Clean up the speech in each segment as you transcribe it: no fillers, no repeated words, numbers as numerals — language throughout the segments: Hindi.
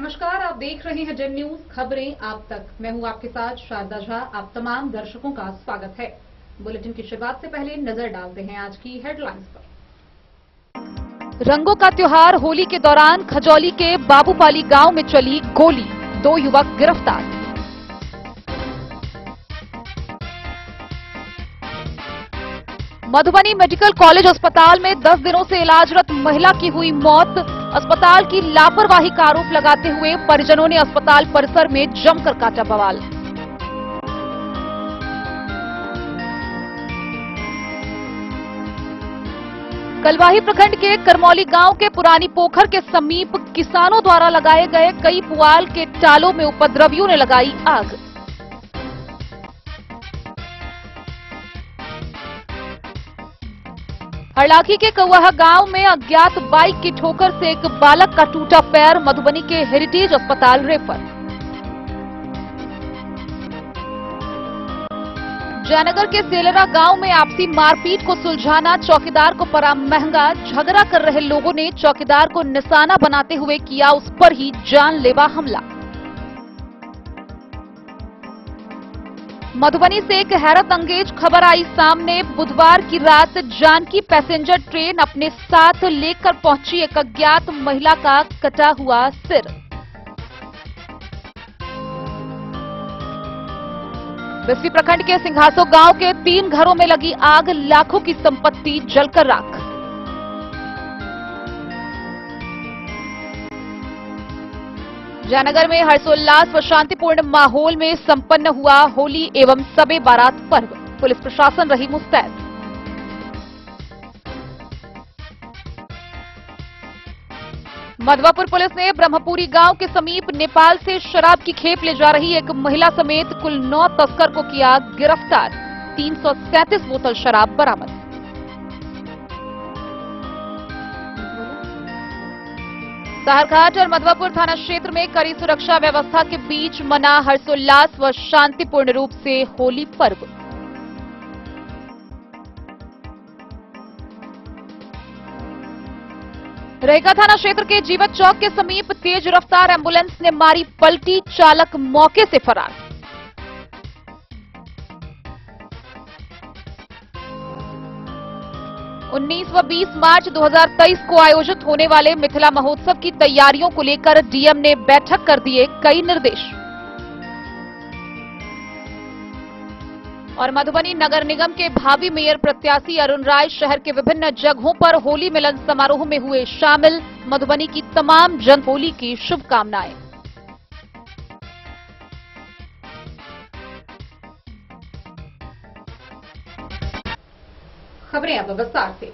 नमस्कार, आप देख रहे हैं जेम न्यूज खबरें आप तक। मैं हूं आपके साथ शारदा झा। आप तमाम दर्शकों का स्वागत है। बुलेटिन की शुरुआत से पहले नजर डालते हैं आज की हेडलाइंस पर। रंगों का त्योहार होली के दौरान खजौली के बाबूपाली गांव में चली गोली, 2 युवक गिरफ्तार। मधुबनी मेडिकल कॉलेज अस्पताल में 10 दिनों से इलाजरत महिला की हुई मौत। अस्पताल की लापरवाही का आरोप लगाते हुए परिजनों ने अस्पताल परिसर में जमकर काटा बवाल। कलवाही प्रखंड के करमौली गांव के पुरानी पोखर के समीप किसानों द्वारा लगाए गए कई पुआल के टालों में उपद्रवियों ने लगाई आग। हरलाखी के कौवाहा गांव में अज्ञात बाइक की ठोकर से एक बालक का टूटा पैर, मधुबनी के हेरिटेज अस्पताल रेफर। जयनगर के सेलरा गांव में आपसी मारपीट को सुलझाना चौकीदार को पड़ा महंगा। झगड़ा कर रहे लोगों ने चौकीदार को निशाना बनाते हुए किया उस पर ही जानलेवा हमला। मधुबनी से एक हैरत अंगेज खबर आई सामने। बुधवार की रात जानकी पैसेंजर ट्रेन अपने साथ लेकर पहुंची एक अज्ञात महिला का कटा हुआ सिर। बिस्फी प्रखंड के सिंघासो गांव के 3 घरों में लगी आग, लाखों की संपत्ति जलकर राख। जयनगर में हर्षोल्लास व शांतिपूर्ण माहौल में संपन्न हुआ होली एवं सबे बारात पर्व। पुलिस प्रशासन रही मुस्तैद। मधवापुर पुलिस ने ब्रह्मपुरी गांव के समीप नेपाल से शराब की खेप ले जा रही एक महिला समेत कुल 9 तस्कर को किया गिरफ्तार। 337 बोतल शराब बरामद। साहरघाट और मधवापुर थाना क्षेत्र में कड़ी सुरक्षा व्यवस्था के बीच मना हर्षोल्लास व शांतिपूर्ण रूप से होली पर्व। रेखा थाना क्षेत्र के जीवत चौक के समीप तेज रफ्तार एम्बुलेंस ने मारी पलटी, चालक मौके से फरार। उन्नीस व 20 मार्च 2023 को आयोजित होने वाले मिथिला महोत्सव की तैयारियों को लेकर डीएम ने बैठक कर दिए कई निर्देश। और मधुबनी नगर निगम के भावी मेयर प्रत्याशी अरुण राय शहर के विभिन्न जगहों पर होली मिलन समारोह में हुए शामिल। मधुबनी की तमाम जन होली की शुभकामनाएं। खबरें अब विस्तार से।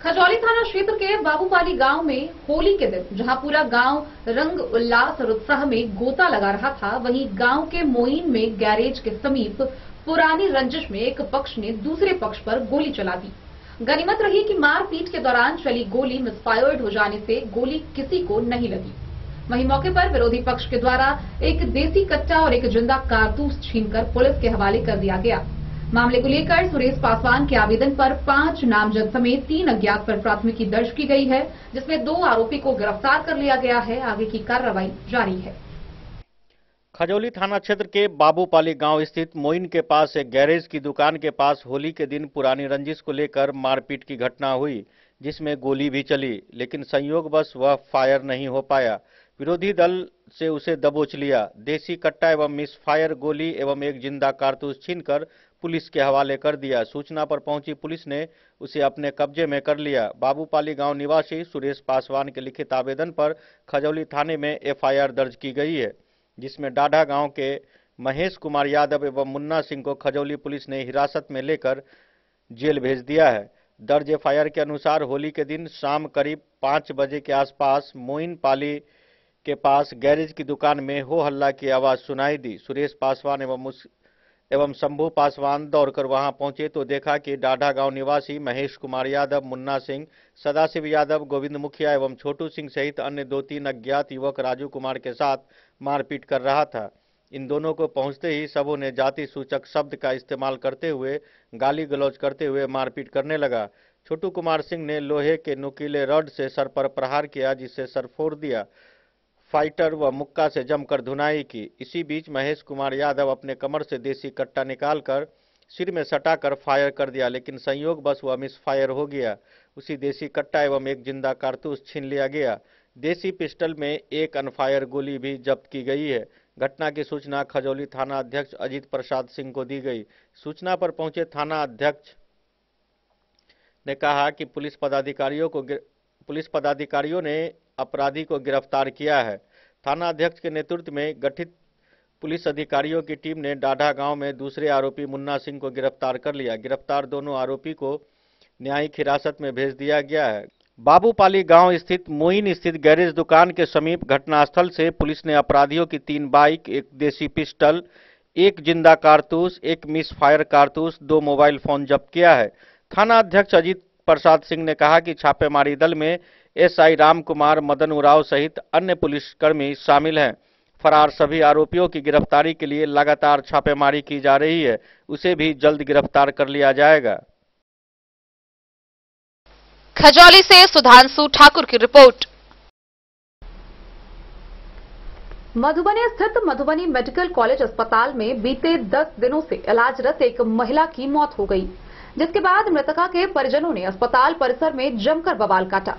खजौली थाना क्षेत्र के बाबूपाली गांव में होली के दिन जहां पूरा गांव रंग उल्लास और उत्साह में गोता लगा रहा था, वहीं गांव के मोइन में गैरेज के समीप पुरानी रंजिश में एक पक्ष ने दूसरे पक्ष पर गोली चला दी। गनीमत रही कि मारपीट के दौरान चली गोली मिसफायर्ड हो जाने से गोली किसी को नहीं लगी। वहीं मौके पर विरोधी पक्ष के द्वारा एक देसी कट्टा और एक जिंदा कारतूस छीनकर पुलिस के हवाले कर दिया गया। मामले को लेकर सुरेश पासवान के आवेदन पर 5 नामजद समेत 3 अज्ञात पर प्राथमिकी दर्ज की गई है, जिसमें 2 आरोपी को गिरफ्तार कर लिया गया है। आगे की कार्रवाई जारी है। खजौली थाना क्षेत्र के बाबूपाली गांव स्थित मोइन के पास एक गैरेज की दुकान के पास होली के दिन पुरानी रंजिश को लेकर मारपीट की घटना हुई, जिसमें गोली भी चली, लेकिन संयोगवश वह फायर नहीं हो पाया। विरोधी दल से उसे दबोच लिया। देसी कट्टा एवं मिसफायर गोली एवं एक जिंदा कारतूस छीनकर पुलिस के हवाले कर दिया। सूचना पर पहुंची पुलिस ने उसे अपने कब्जे में कर लिया। बाबूपाली गांव निवासी सुरेश पासवान के लिखित आवेदन पर खजौली थाने में एफआईआर दर्ज की गई है, जिसमें डाढ़ा गांव के महेश कुमार यादव एवं मुन्ना सिंह को खजौली पुलिस ने हिरासत में लेकर जेल भेज दिया है। दर्ज एफआईआर के अनुसार होली के दिन शाम करीब 5 बजे के आसपास मोइन पाली के पास गैरेज की दुकान में हो हल्ला की आवाज सुनाई दी। सुरेश पासवान एवं शंभू पासवान दौड़कर वहां पहुंचे तो देखा कि डाढ़ा गांव निवासी महेश कुमार यादव, मुन्ना सिंह, सदाशिव यादव, गोविंद मुखिया एवं छोटू सिंह सहित अन्य 2-3 अज्ञात युवक राजू कुमार के साथ मारपीट कर रहा था। इन दोनों को पहुंचते ही सबों ने जाति सूचक शब्द का इस्तेमाल करते हुए गाली गलौज करते हुए मारपीट करने लगा। छोटू कुमार सिंह ने लोहे के नुकीले रॉड से सर पर प्रहार किया, जिससे सर फोड़ दिया। फाइटर व मुक्का से जमकर धुनाई की। इसी बीच महेश कुमार यादव अपने कमर से देसी कट्टा निकालकर सिर में सटाकर फायर कर दिया, लेकिन संयोगवश वह मिस फायर हो गया। उसी देसी कट्टा एवं एक जिंदा कारतूस छीन लिया गया। देसी पिस्टल में एक अनफायर गोली भी जब्त की गई है। घटना की सूचना खजौली थाना अध्यक्ष अजीत प्रसाद सिंह को दी गई। सूचना पर पहुंचे थाना अध्यक्ष ने कहा कि पुलिस पदाधिकारियों ने अपराधी को गिरफ्तार किया है। थाना अध्यक्ष के नेतृत्व में गठित पुलिस अधिकारियों की टीम ने डाढ़ा गांव में दूसरे आरोपी मुन्ना सिंह को गिरफ्तार कर लिया। गिरफ्तार दोनों आरोपी को न्यायिक हिरासत में भेज दिया गया है। बाबूपाली गांव स्थित मोइन स्थित गैरेज दुकान के समीप घटनास्थल से पुलिस ने अपराधियों की 3 बाइक, एक देसी पिस्टल, एक जिंदा कारतूस, एक मिस फायर कारतूस, 2 मोबाइल फोन जब्त किया है। थाना अध्यक्ष अजीत प्रसाद सिंह ने कहा कि छापेमारी दल में एसआई राम कुमार, मदन उराव सहित अन्य पुलिसकर्मी शामिल हैं। फरार सभी आरोपियों की गिरफ्तारी के लिए लगातार छापेमारी की जा रही है। उसे भी जल्द गिरफ्तार कर लिया जाएगा। खजौली से सुधांशु ठाकुर की रिपोर्ट। मधुबनी स्थित मधुबनी मेडिकल कॉलेज अस्पताल में बीते 10 दिनों से इलाजरत एक महिला की मौत हो गई, जिसके बाद मृतका के परिजनों ने अस्पताल परिसर में जमकर बवाल काटा।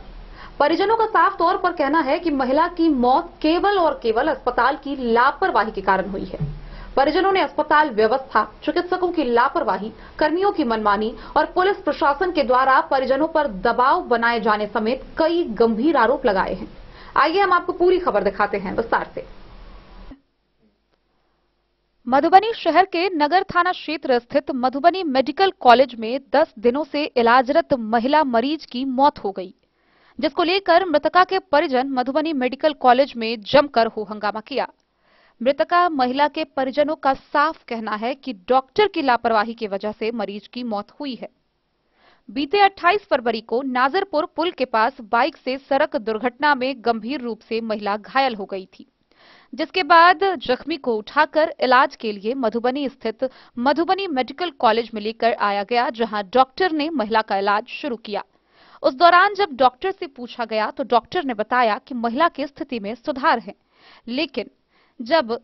परिजनों का साफ तौर पर कहना है कि महिला की मौत केवल और केवल अस्पताल की लापरवाही के कारण हुई है। परिजनों ने अस्पताल व्यवस्था, चिकित्सकों की लापरवाही, कर्मियों की मनमानी और पुलिस प्रशासन के द्वारा परिजनों पर दबाव बनाए जाने समेत कई गंभीर आरोप लगाए हैं। आइए हम आपको पूरी खबर दिखाते हैं विस्तार से। मधुबनी शहर के नगर थाना क्षेत्र स्थित मधुबनी मेडिकल कॉलेज में 10 दिनों से इलाजरत महिला मरीज की मौत हो गई, जिसको लेकर मृतका के परिजन मधुबनी मेडिकल कॉलेज में जमकर हो हंगामा किया। मृतका महिला के परिजनों का साफ कहना है कि डॉक्टर की लापरवाही की वजह से मरीज की मौत हुई है। बीते 28 फरवरी को नाजरपुर पुल के पास बाइक से सड़क दुर्घटना में गंभीर रूप से महिला घायल हो गई थी, जिसके बाद जख्मी को उठाकर इलाज के लिए मधुबनी स्थित मधुबनी मेडिकल कॉलेज में लेकर आया गया, जहां डॉक्टर ने महिला का इलाज शुरू किया। उस दौरान जब डॉक्टर से पूछा गया तो डॉक्टर ने बताया कि महिला की स्थिति में सुधार है, लेकिन जब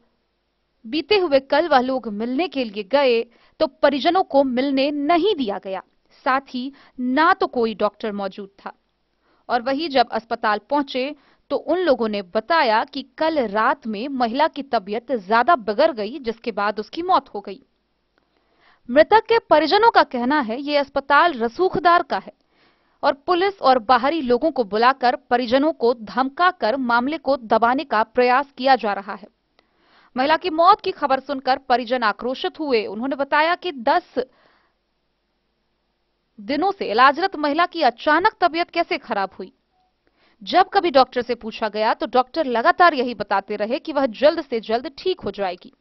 बीते हुए कल वह लोग मिलने के लिए गए तो परिजनों को मिलने नहीं दिया गया। साथ ही ना तो कोई डॉक्टर मौजूद था, और वही जब अस्पताल पहुंचे तो उन लोगों ने बताया कि कल रात में महिला की तबीयत ज्यादा बिगड़ गई, जिसके बाद उसकी मौत हो गई। मृतक के परिजनों का कहना है ये अस्पताल रसूखदार का है और पुलिस और बाहरी लोगों को बुलाकर परिजनों को धमकाकर मामले को दबाने का प्रयास किया जा रहा है। महिला की मौत की खबर सुनकर परिजन आक्रोशित हुए। उन्होंने बताया कि 10 दिनों से इलाजरत महिला की अचानक तबीयत कैसे खराब हुई। जब कभी डॉक्टर से पूछा गया तो डॉक्टर लगातार यही बताते रहे कि वह जल्द से जल्द ठीक हो जाएगी।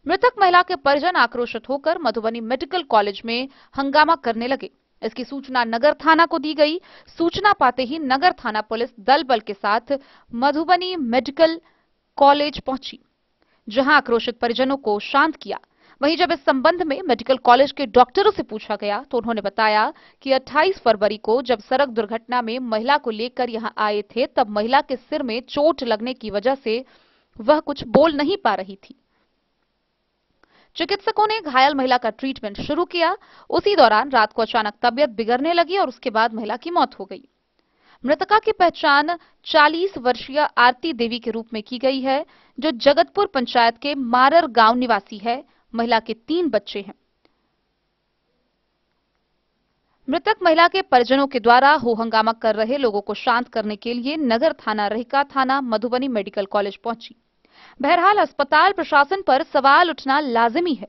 मृतक महिला के परिजन आक्रोशित होकर मधुबनी मेडिकल कॉलेज में हंगामा करने लगे। इसकी सूचना नगर थाना को दी गई। सूचना पाते ही नगर थाना पुलिस दल बल के साथ मधुबनी मेडिकल कॉलेज पहुंची, जहां आक्रोशित परिजनों को शांत किया। वहीं जब इस संबंध में मेडिकल कॉलेज के डॉक्टरों से पूछा गया तो उन्होंने बताया कि 28 फरवरी को जब सड़क दुर्घटना में महिला को लेकर यहां आए थे, तब महिला के सिर में चोट लगने की वजह से वह कुछ बोल नहीं पा रही थी। चिकित्सकों ने घायल महिला का ट्रीटमेंट शुरू किया। उसी दौरान रात को अचानक तबीयत बिगड़ने लगी और उसके बाद महिला की मौत हो गई। मृतका की पहचान 40 वर्षीय आरती देवी के रूप में की गई है, जो जगतपुर पंचायत के मारर गांव निवासी है। महिला के 3 बच्चे हैं। मृतक महिला के परिजनों के द्वारा हो हंगामा कर रहे लोगों को शांत करने के लिए नगर थाना, रहिका थाना, मधुबनी मेडिकल कॉलेज पहुंची। बहरहाल अस्पताल प्रशासन पर सवाल उठना लाजिमी है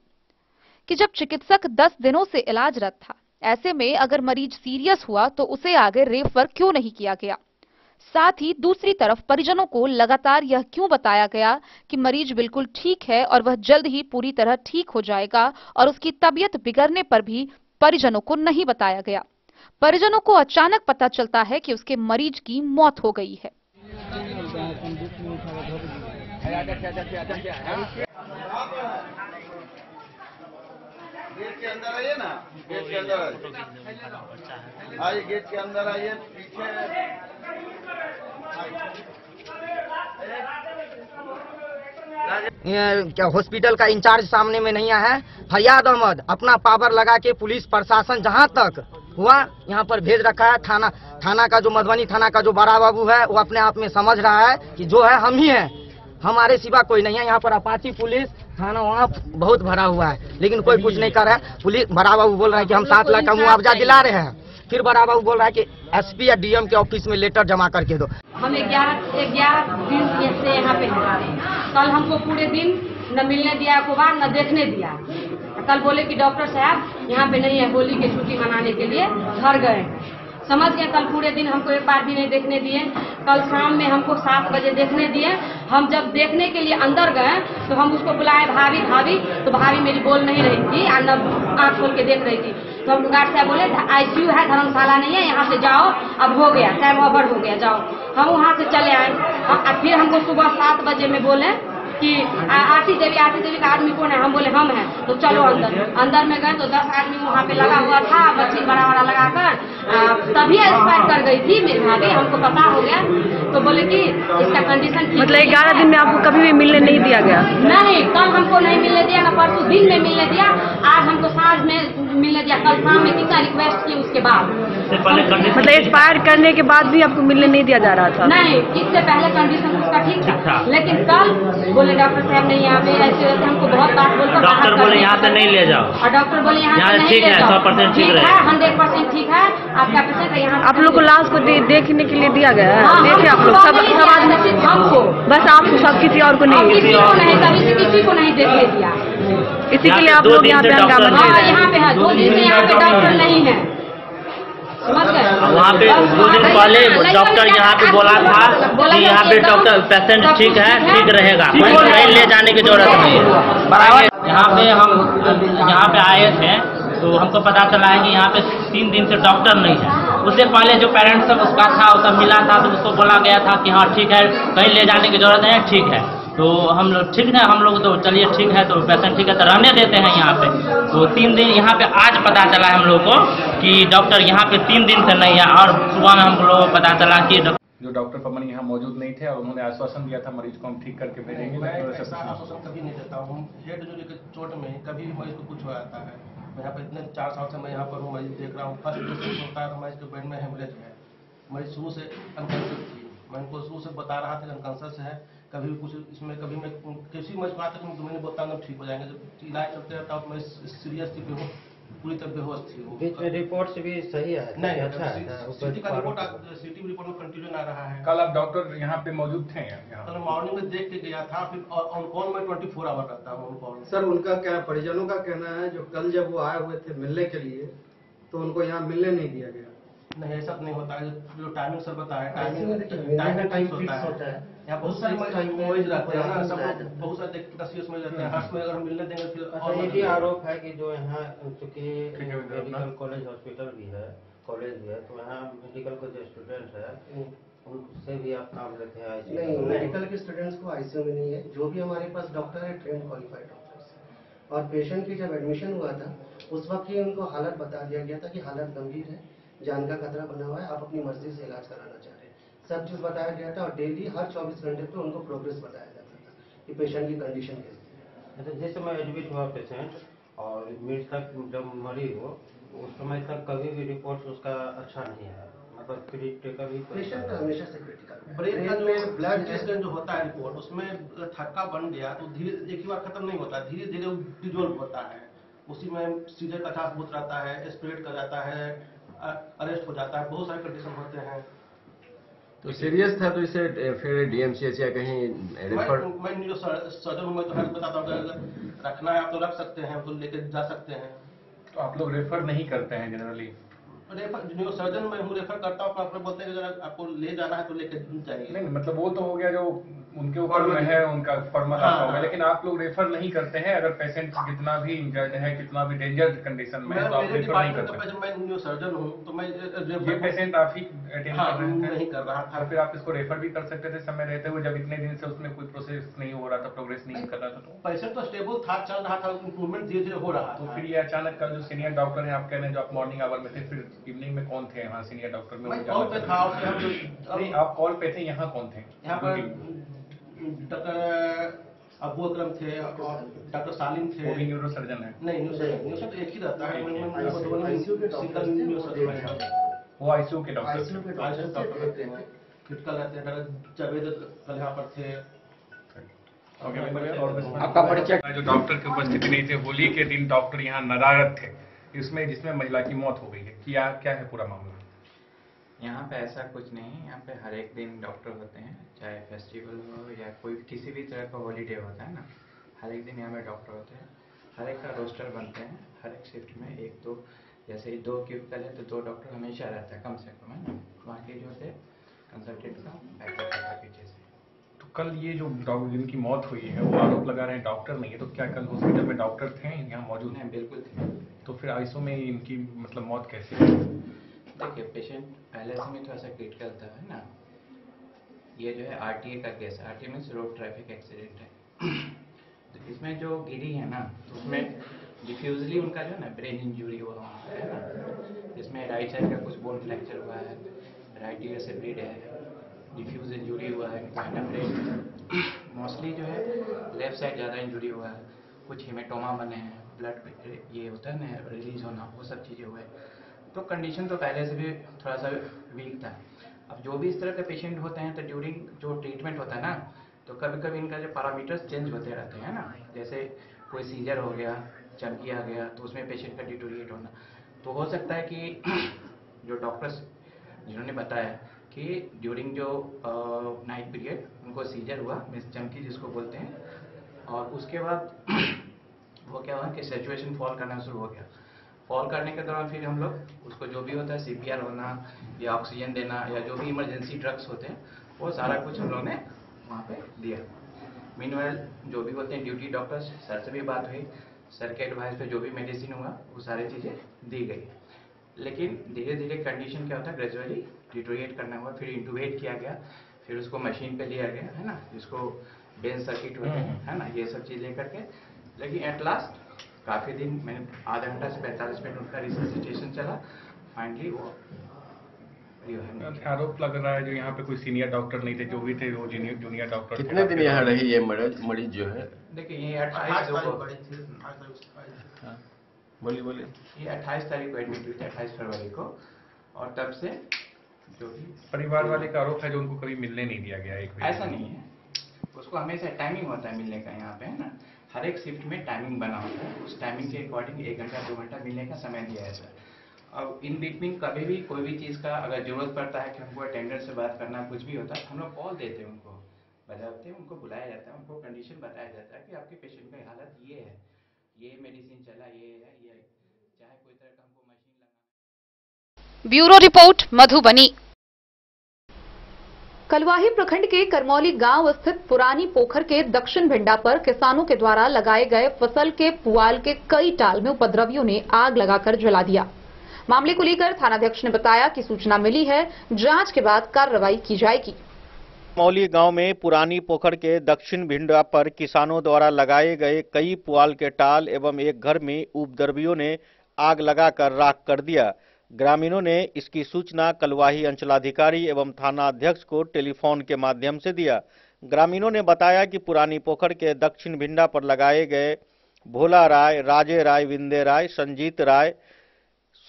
कि जब चिकित्सक 10 दिनों से इलाजरत था, ऐसे में अगर मरीज सीरियस हुआ तो उसे आगे रेफर क्यों नहीं किया गया। साथ ही दूसरी तरफ परिजनों को लगातार यह क्यों बताया गया कि मरीज बिल्कुल ठीक है और वह जल्द ही पूरी तरह ठीक हो जाएगा, और उसकी तबीयत बिगड़ने पर भी परिजनों को नहीं बताया गया। परिजनों को अचानक पता चलता है कि उसके मरीज की मौत हो गई है। गेट के अंदर आइए ना, गेट के अंदर आइए, गेट के अंदर आइए, पीछे क्या हॉस्पिटल का इंचार्ज सामने में नहीं आया है। फरियाद अहमद अपना पावर लगा के पुलिस प्रशासन जहां तक हुआ यहाँ पर भेज रखा है। थाना का जो मधुबनी थाना का जो बड़ा बाबू है वो अपने आप में समझ रहा है कि जो है हम ही हैं, हमारे सिवा कोई नहीं है। यहाँ पर अपाची पुलिस थाना वहाँ बहुत भरा हुआ है, लेकिन कोई कुछ नहीं कर रहा है। पुलिस बड़ा बाबू बोल रहा है कि हम 7 लाख का मुआवजा दिला रहे हैं, फिर बड़ा बाबू बोल रहा है कि एसपी या डीएम के ऑफिस में लेटर जमा करके दो। हम 11 दिन से यहाँ पे हैं। कल हमको पूरे दिन न मिलने दिया अखबार न देखने दिया। कल बोले कि डॉक्टर साहब यहाँ पे नहीं है, होली की छुट्टी मनाने के लिए घर गए। समझ गए, कल पूरे दिन हमको एक बार भी नहीं देखने दिए। कल शाम में हमको 7 बजे देखने दिए। हम जब देखने के लिए अंदर गए तो हम उसको बुलाए भाभी भाभी, तो भाभी मेरी बोल नहीं रही थी, आँख खोल के देख रही थी। तो हम गार्ड साहब बोले आईसीयू है, धर्मशाला नहीं है, यहाँ से जाओ, अब हो गया, टाइम ओवर हो गया, जाओ। हम वहाँ से चले आए। फिर हमको सुबह 7 बजे में बोले कि आरती देवी का आदमी कौन है? हम बोले हम हैं। तो चलो अंदर में गए तो 10 आदमी वहाँ पे लगा हुआ था, मशीन बड़ा बड़ा लगाकर। तभी एक्सपायर कर गई थी मेरी भाभी, हमको पता हो गया। तो बोले कि इसका कंडीशन ठीक। मतलब 11 दिन में आपको कभी भी मिलने नहीं दिया गया? नहीं, कल हमको नहीं मिलने दिया, न परसों दिन में मिलने दिया, आज हमको सांझ में मिलने दिया। कल शाम में कितना रिक्वेस्ट की उसके बाद। मतलब एक्सपायर करने के बाद भी आपको मिलने नहीं दिया जा रहा था? नहीं, इससे पहले कंडीशन उसका ठीक था, लेकिन कल बोले डॉक्टर साहब नहीं यहाँ पे ऐसे वैसे। हमको बहुत बात बोलकर डॉक्टर बोले यहाँ से नहीं ले जाओ, और डॉक्टर बोले यहाँ से नहीं ठीक ले है, जाओ। 100% ठीक है, 100% ठीक है, आपका पेशेंट है यहाँ। आप लोग को लाश को देखने के लिए दिया गया है? देखे आप लोग सब आदमी? हमको बस आपको, सब किसी और को नहीं? किसी को नहीं, कभी किसी को नहीं देखने दिया। इसी के लिए आप लोग यहाँ पे हंगामा कर रहे हैं? यहाँ पे है 2 दिन से यहाँ पे डॉक्टर नहीं है, समझ गए? वहाँ पे 2 दिन पहले डॉक्टर यहाँ पे बोला था कि यहाँ पे डॉक्टर पेशेंट ठीक है, ठीक रहेगा, कहीं ले जाने की जरूरत नहीं है। बराबर यहाँ पे हम यहाँ पे आए थे तो हमको पता चला है कि यहाँ पे 3 दिन से डॉक्टर नहीं है। उससे पहले जो पेरेंट्स सब उसका था, उसका मिला था, तो उसको बोला गया था कि हाँ ठीक है, कहीं ले जाने की जरूरत नहीं है, ठीक है। तो हम लोग ठीक है, हम लोग तो चलिए ठीक है, तो पेशेंट ठीक है तो रहने देते हैं यहाँ पे। तो 3 दिन यहाँ पे आज पता चला है हम लोग को कि डॉक्टर यहाँ पे 3 दिन से नहीं है, और सुबह में हम लोग को पता चला कि जो डॉक्टर पमन यहाँ मौजूद नहीं थे और उन्होंने आश्वासन दिया था मरीज को हम ठीक करके भेजेंगे। मैं ऐसा आश्वासन कभी नहीं देता हूँ। हेड इंजरी के चोट में कभी भी मरीज को कुछ हो जाता है। मैं यहाँ पे इतने 4 साल से मैं यहाँ पर हूँ, मरीज देख रहा हूँ। फर्स्ट पेशेंट होता है तो मरीज के बेड में हेमरेज है, मरीज शुरू से अनकॉन्शियस थी। मैं उनको शुरू से बता रहा था कि अनकॉन्शियस है, कभी भी कुछ इसमें कभी मैं किसी मरीज को आता है मैंने बोलता हूँ ठीक हो जाएंगे। जब इलाज चलते रहता हूँ मरीज सीरियस थी, पूरी तरह बेहोश थी। बीच में रिपोर्ट भी सही है? नहीं, अच्छा है, सीटी का रिपोर्ट सीटी रिपोर्ट में कंटिन्यू आ रहा है। कल आप डॉक्टर यहाँ पे मौजूद थे? कल मॉर्निंग में देख के गया था, फिर ऑन कॉल में 24 आवर रहता हूँ ऑन कॉल। सर उनका क्या परिजनों का कहना है, जो कल जब वो आए हुए थे मिलने के लिए तो उनको यहाँ मिलने नहीं दिया गया? नहीं, ऐसा नहीं होता है। जो टाइमिंग सर बताया, टाइम होता है। यहाँ बहुत सारे मरीज रहते हैं ना, सब बहुत सारे सीरियस मरीज रहते हैं। हर्ष में अगर हम मिलने देंगे फिर और ये भी आरोप है कि जो यहाँ चूँकि मेडिकल कॉलेज हॉस्पिटल भी है, कॉलेज भी है, तो यहाँ मेडिकल के जो स्टूडेंट है उनसे भी आप काम लेते हैं? नहीं, मेडिकल के स्टूडेंट्स को आईसीयू में नहीं है। जो भी हमारे पास डॉक्टर है ट्रेन क्वालिफाइड डॉक्टर्स। और पेशेंट की जब एडमिशन हुआ था उस वक्त ही उनको हालत बता दिया गया था कि हालत गंभीर है, जान का खतरा बना हुआ है, आप अपनी मर्जी से इलाज कराना चाह रहे हैं, सब चीज़ बताया गया था। और डेली हर 24 घंटे पे उनको प्रोग्रेस बताया जाता था कि पेशेंट की कंडीशन कैसी है। जिस समय एडमिट हुआ पेशेंट और मिड तक जब मरी हो उस समय तक कभी भी रिपोर्ट उसका अच्छा नहीं है, मतलब क्रिटिकल ही पेशेंट का हमेशा से क्रिटिकल। ब्रेन का जो ब्लड टेस्ट जो होता है रिपोर्ट, उसमें थक्का बन गया तो धीरे एक ही बार खत्म नहीं होता, धीरे धीरे डिजोल्व होता है। उसी में सीजर का चांस बहुत रहता है, स्प्रेड कर जाता है, अरेस्ट हो जाता है, बहुत सारे कंडीशन होते हैं। तो सीरियस था तो इसे फिर डीएमसीएच या कहीं रेफर? मैं जो सर्जन हूँ मैं तो हेल्प बताता हूँ, अगर रखना है आप तो रख सकते हैं, तो लेके जा सकते हैं। तो आप लोग रेफर नहीं करते हैं जनरली? रेफर जो सर्जन मैं हूँ रेफर करता हूँ, आप बोलते हैं अगर आपको ले जाना है तो लेके जाइए। नहीं मतलब वो तो हो गया जो उनके ऊपर में है उनका फॉर्मल हो गया, लेकिन आप लोग रेफर नहीं करते हैं अगर पेशेंट कितना भी इंजर्ड है, कितना भी डेंजर कंडीशन में है तो आप रेफर नहीं करते? मैं न्यू सर्जन हूँ तो मैं ये पेशेंट आप ही अटेंड कर रहे थे? नहीं कर रहा था। फिर आप इसको रेफर भी कर सकते थे समय रहते हुए, जब इतने दिन से उसमें कोई प्रोसेस नहीं हो रहा था, प्रोग्रेस नहीं कर रहा था? तो पेशेंट तो स्टेबल था, चल रहा था, इम्प्रूवमेंट धीरे धीरे हो रहा तो फिर ये अचानक का जो सीनियर डॉक्टर है आप कह रहे हैं जो आप मॉर्निंग आवर में थे, फिर इवनिंग में कौन थे वहाँ सीनियर डॉक्टर में? कॉल पे था। नहीं आप कॉल पे थे, यहाँ कौन थे? यहाँ पर डॉक्टर अबू अकरम थे और डॉक्टर सालिम थे। वो भी न्यूरो सर्जन है? नहीं, न्यूरो तो एक ही रहता है, सिंगल न्यूरो सर्जन। वो आईसीयू के डॉक्टर रहते हैं, क्रिटिकल रहते हैं। डॉक्टर जावेद कल यहाँ पर थे। आपका परिचय? जो डॉक्टर की उपस्थिति नहीं थे, होली के दिन डॉक्टर यहाँ नदारद थे, जिसमें महिला की मौत हो गई है। क्या है पूरा मामला? यहाँ पे ऐसा कुछ नहीं है। यहाँ पे हर एक दिन डॉक्टर होते हैं, चाहे फेस्टिवल हो या कोई किसी भी तरह का हॉलीडे होता है ना, हर एक दिन यहाँ पे डॉक्टर होते हैं। हर एक का रोस्टर बनते हैं, हर एक शिफ्ट में एक तो जैसे 2 क्यूबिकल है तो 2 डॉक्टर हमेशा रहता है कम से कम, है ना। बाकी जो थे कंसल्टेंट का बैकअप रहता है पीछे से। तो कल ये जो जिनकी मौत हुई है वो आरोप लगा रहे हैं डॉक्टर नहीं है, तो क्या कल हॉस्पिटल में डॉक्टर थे यहाँ मौजूद? नहीं, बिल्कुल थे। तो फिर आईसीयू में इनकी मतलब मौत कैसे हुई? देखिए, पेशेंट पहले से में थोड़ा सा क्रिटिकल था, है ना। ये जो है RTA का केस है। RTA means road traffic accident है। तो इसमें जो गिरी है ना, तो उसमें डिफ्यूजली उनका जो है ना ब्रेन इंजरी हुआ है ना, जिसमें राइट साइड का कुछ बोन फ्रैक्चर हुआ है, राइट ईयर से ब्लीड है, डिफ्यूज इंजरी हुआ है ब्रेन। मोस्टली जो है लेफ्ट साइड ज़्यादा इंजरी हुआ है, कुछ हेमेटोमा बने हैं, ब्लड ये होता है ना रिलीज होना, वो सब चीज़ें हुए। तो कंडीशन तो पहले से भी थोड़ा सा वीक था। अब जो भी इस तरह के पेशेंट होते हैं तो ड्यूरिंग जो ट्रीटमेंट होता है ना, तो कभी कभी इनका जो पैरामीटर्स चेंज होते रहते हैं ना, जैसे कोई सीजर हो गया, चमकी आ गया, तो उसमें पेशेंट का डिटोरिएट होना। तो हो सकता है कि जो डॉक्टर्स जिन्होंने बताया कि ड्यूरिंग जो नाइट पीरियड उनको सीजर हुआ, मिस चमकी जिसको बोलते हैं, और उसके बाद वो क्या हुआ कि सैचुरेशन फॉल करना शुरू हो गया। फॉल करने के दौरान फिर हम लोग उसको जो भी होता है CPR होना या ऑक्सीजन देना या जो भी इमरजेंसी ड्रग्स होते हैं वो सारा कुछ हम लोग ने वहाँ पे दिया। मीनवाइल जो भी होते हैं ड्यूटी डॉक्टर्स, सर से भी बात हुई, सर के एडवाइस पे जो भी मेडिसिन हुआ वो सारी चीज़ें दी गई। लेकिन धीरे धीरे कंडीशन क्या होता है, ग्रेजुअली डिटोरिएट करना हुआ, फिर इंटूबेट किया गया, फिर उसको मशीन पे लिया गया, है ना, जिसको बेन सर्किट होते हैं, है ना, ये सब चीज़ लेकर के। लेकिन एट लास्ट काफ़ी दिन, मैंने आधा घंटा से 45 मिनट उनका रिससिटेशन चला, फाइनली वो आरोप लग रहा है जो यहाँ पे कोई सीनियर डॉक्टर नहीं थे, जो भी थे वो जूनियर डॉक्टर। कितने दिन यहाँ रही ये मरीज जो है? देखिए ये 28 बोलिए ये 28 तारीख को एडमिट हुई थी, 28 फरवरी को, और तब से जो भी परिवार वाले का आरोप है जो उनको कभी मिलने नहीं दिया गया। ऐसा नहीं है, उसको हमेशा टाइमिंग होता है मिलने का। यहाँ पे है ना, हर एक शिफ्ट में टाइमिंग बना होता है, उस टाइमिंग के अकॉर्डिंग 1 घंटा 2 घंटा मिलने का समय दिया है सर। अब इन बिटवीन कभी भी कोई भी चीज़ का अगर जरूरत पड़ता है कि हमको अटेंडर से बात करना, कुछ भी होता है, हम लोग कॉल देते हैं, उनको बजाते हैं, उनको बुलाया जाता है, उनको कंडीशन बताया जाता है कि आपके पेशेंट की हालत ये है, ये मेडिसिन चला, ये है, ये चाहे कोई तरह का हमको मशीन लगा। Bureau report Madhubani. कलवाही प्रखंड के करमौली गांव स्थित पुरानी पोखर के दक्षिण भिंडा पर किसानों के द्वारा लगाए गए फसल के पुआल के कई टाल में उपद्रवियों ने आग लगाकर जला दिया। मामले को लेकर थानाध्यक्ष ने बताया कि सूचना मिली है, जांच के बाद कार्रवाई की जाएगी। मौली गांव में पुरानी पोखर के दक्षिण भिंडा पर किसानों द्वारा लगाए गए कई पुआल के टाल एवं एक घर में उपद्रवियों ने आग लगाकर राख कर दिया। ग्रामीणों ने इसकी सूचना कलवाही अंचलाधिकारी एवं थाना अध्यक्ष को टेलीफोन के माध्यम से दिया। ग्रामीणों ने बताया कि पुरानी पोखर के दक्षिण भिंडा पर लगाए गए भोला राय, राजे राय, विंदे राय, संजीत राय,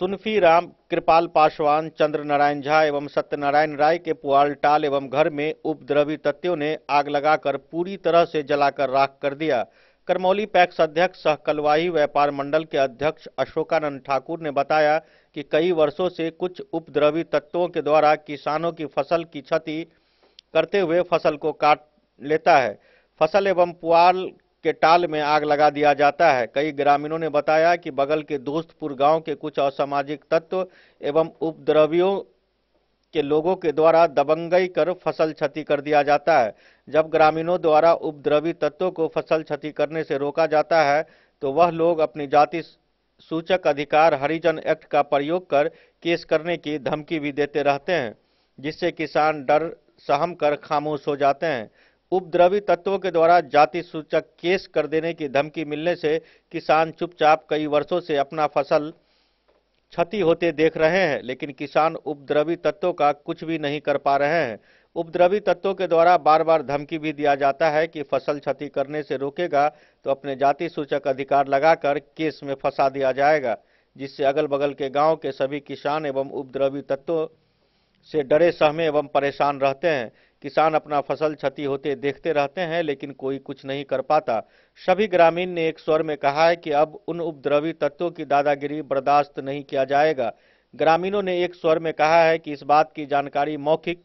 सुनफी राम, कृपाल पासवान, चंद्र नारायण झा एवं सत्यनारायण राय के पुआल टाल एवं घर में उपद्रवी तत्वों ने आग लगाकर पूरी तरह से जलाकर राख कर दिया। करमौली पैक्स अध्यक्ष सह कलवाही व्यापार मंडल के अध्यक्ष अशोकानंद ठाकुर ने बताया कि कई वर्षों से कुछ उपद्रवी तत्वों के द्वारा किसानों की फसल की क्षति करते हुए फसल को काट लेता है। फसल एवं पुआल के टाल में आग लगा दिया जाता है। कई ग्रामीणों ने बताया कि बगल के दोस्तपुर गांव के कुछ असामाजिक तत्व एवं उपद्रवियों के लोगों के द्वारा दबंगई कर फसल क्षति कर दिया जाता है। जब ग्रामीणों द्वारा उपद्रवी तत्वों को फसल क्षति करने से रोका जाता है तो वह लोग अपनी जाति सूचक अधिकार हरिजन एक्ट का प्रयोग कर केस करने की धमकी भी देते रहते हैं, जिससे किसान डर सहम कर खामोश हो जाते हैं। उपद्रवी तत्वों के द्वारा जाति सूचक केस कर देने की धमकी मिलने से किसान चुपचाप कई वर्षों से अपना फसल क्षति होते देख रहे हैं, लेकिन किसान उपद्रवी तत्वों का कुछ भी नहीं कर पा रहे हैं। उपद्रवी तत्वों के द्वारा बार बार धमकी भी दिया जाता है कि फसल क्षति करने से रोकेगा तो अपने जाति सूचक अधिकार लगाकर केस में फंसा दिया जाएगा, जिससे अगल बगल के गांव के सभी किसान एवं उपद्रवी तत्वों से डरे सहमे एवं परेशान रहते हैं। किसान अपना फसल क्षति होते देखते रहते हैं, लेकिन कोई कुछ नहीं कर पाता। सभी ग्रामीण ने एक स्वर में कहा है कि अब उन उपद्रवी तत्वों की दादागिरी बर्दाश्त नहीं किया जाएगा। ग्रामीणों ने एक स्वर में कहा है कि इस बात की जानकारी मौखिक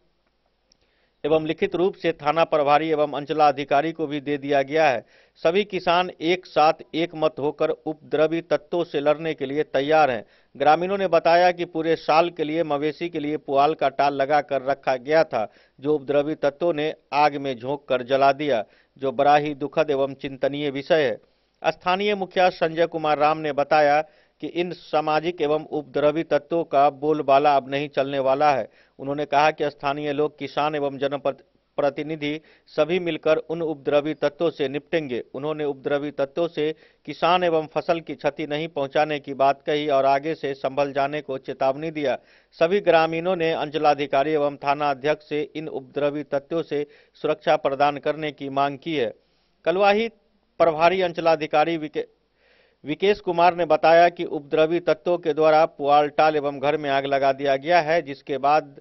एवं लिखित रूप से थाना प्रभारी एवं अंचलाधिकारी को भी दे दिया गया है। सभी किसान एक साथ एक मत होकर उपद्रवी तत्वों से लड़ने के लिए तैयार हैं। ग्रामीणों ने बताया कि पूरे साल के लिए मवेशी के लिए पुआल का टाल लगा कर रखा गया था, जो उपद्रवी तत्वों ने आग में झोंक कर जला दिया, जो बड़ा ही दुखद एवं चिंतनीय विषय है। स्थानीय मुखिया संजय कुमार राम ने बताया कि इन सामाजिक एवं उपद्रवी तत्वों का बोलबाला अब नहीं चलने वाला है। उन्होंने कहा कि स्थानीय लोग, किसान एवं जनप्रतिनिधि सभी मिलकर उन उपद्रवी तत्वों से निपटेंगे। उन्होंने उपद्रवी तत्वों से किसान एवं फसल की क्षति नहीं पहुंचाने की बात कही और आगे से संभल जाने को चेतावनी दिया। सभी ग्रामीणों ने अंचलाधिकारी एवं थाना अध्यक्ष से इन उपद्रवी तत्वों से सुरक्षा प्रदान करने की मांग की है। कलवाही प्रभारी अंचलाधिकारी विकेश कुमार ने बताया कि उपद्रवी तत्वों के द्वारा पुआल टाल एवं घर में आग लगा दिया गया है, जिसके बाद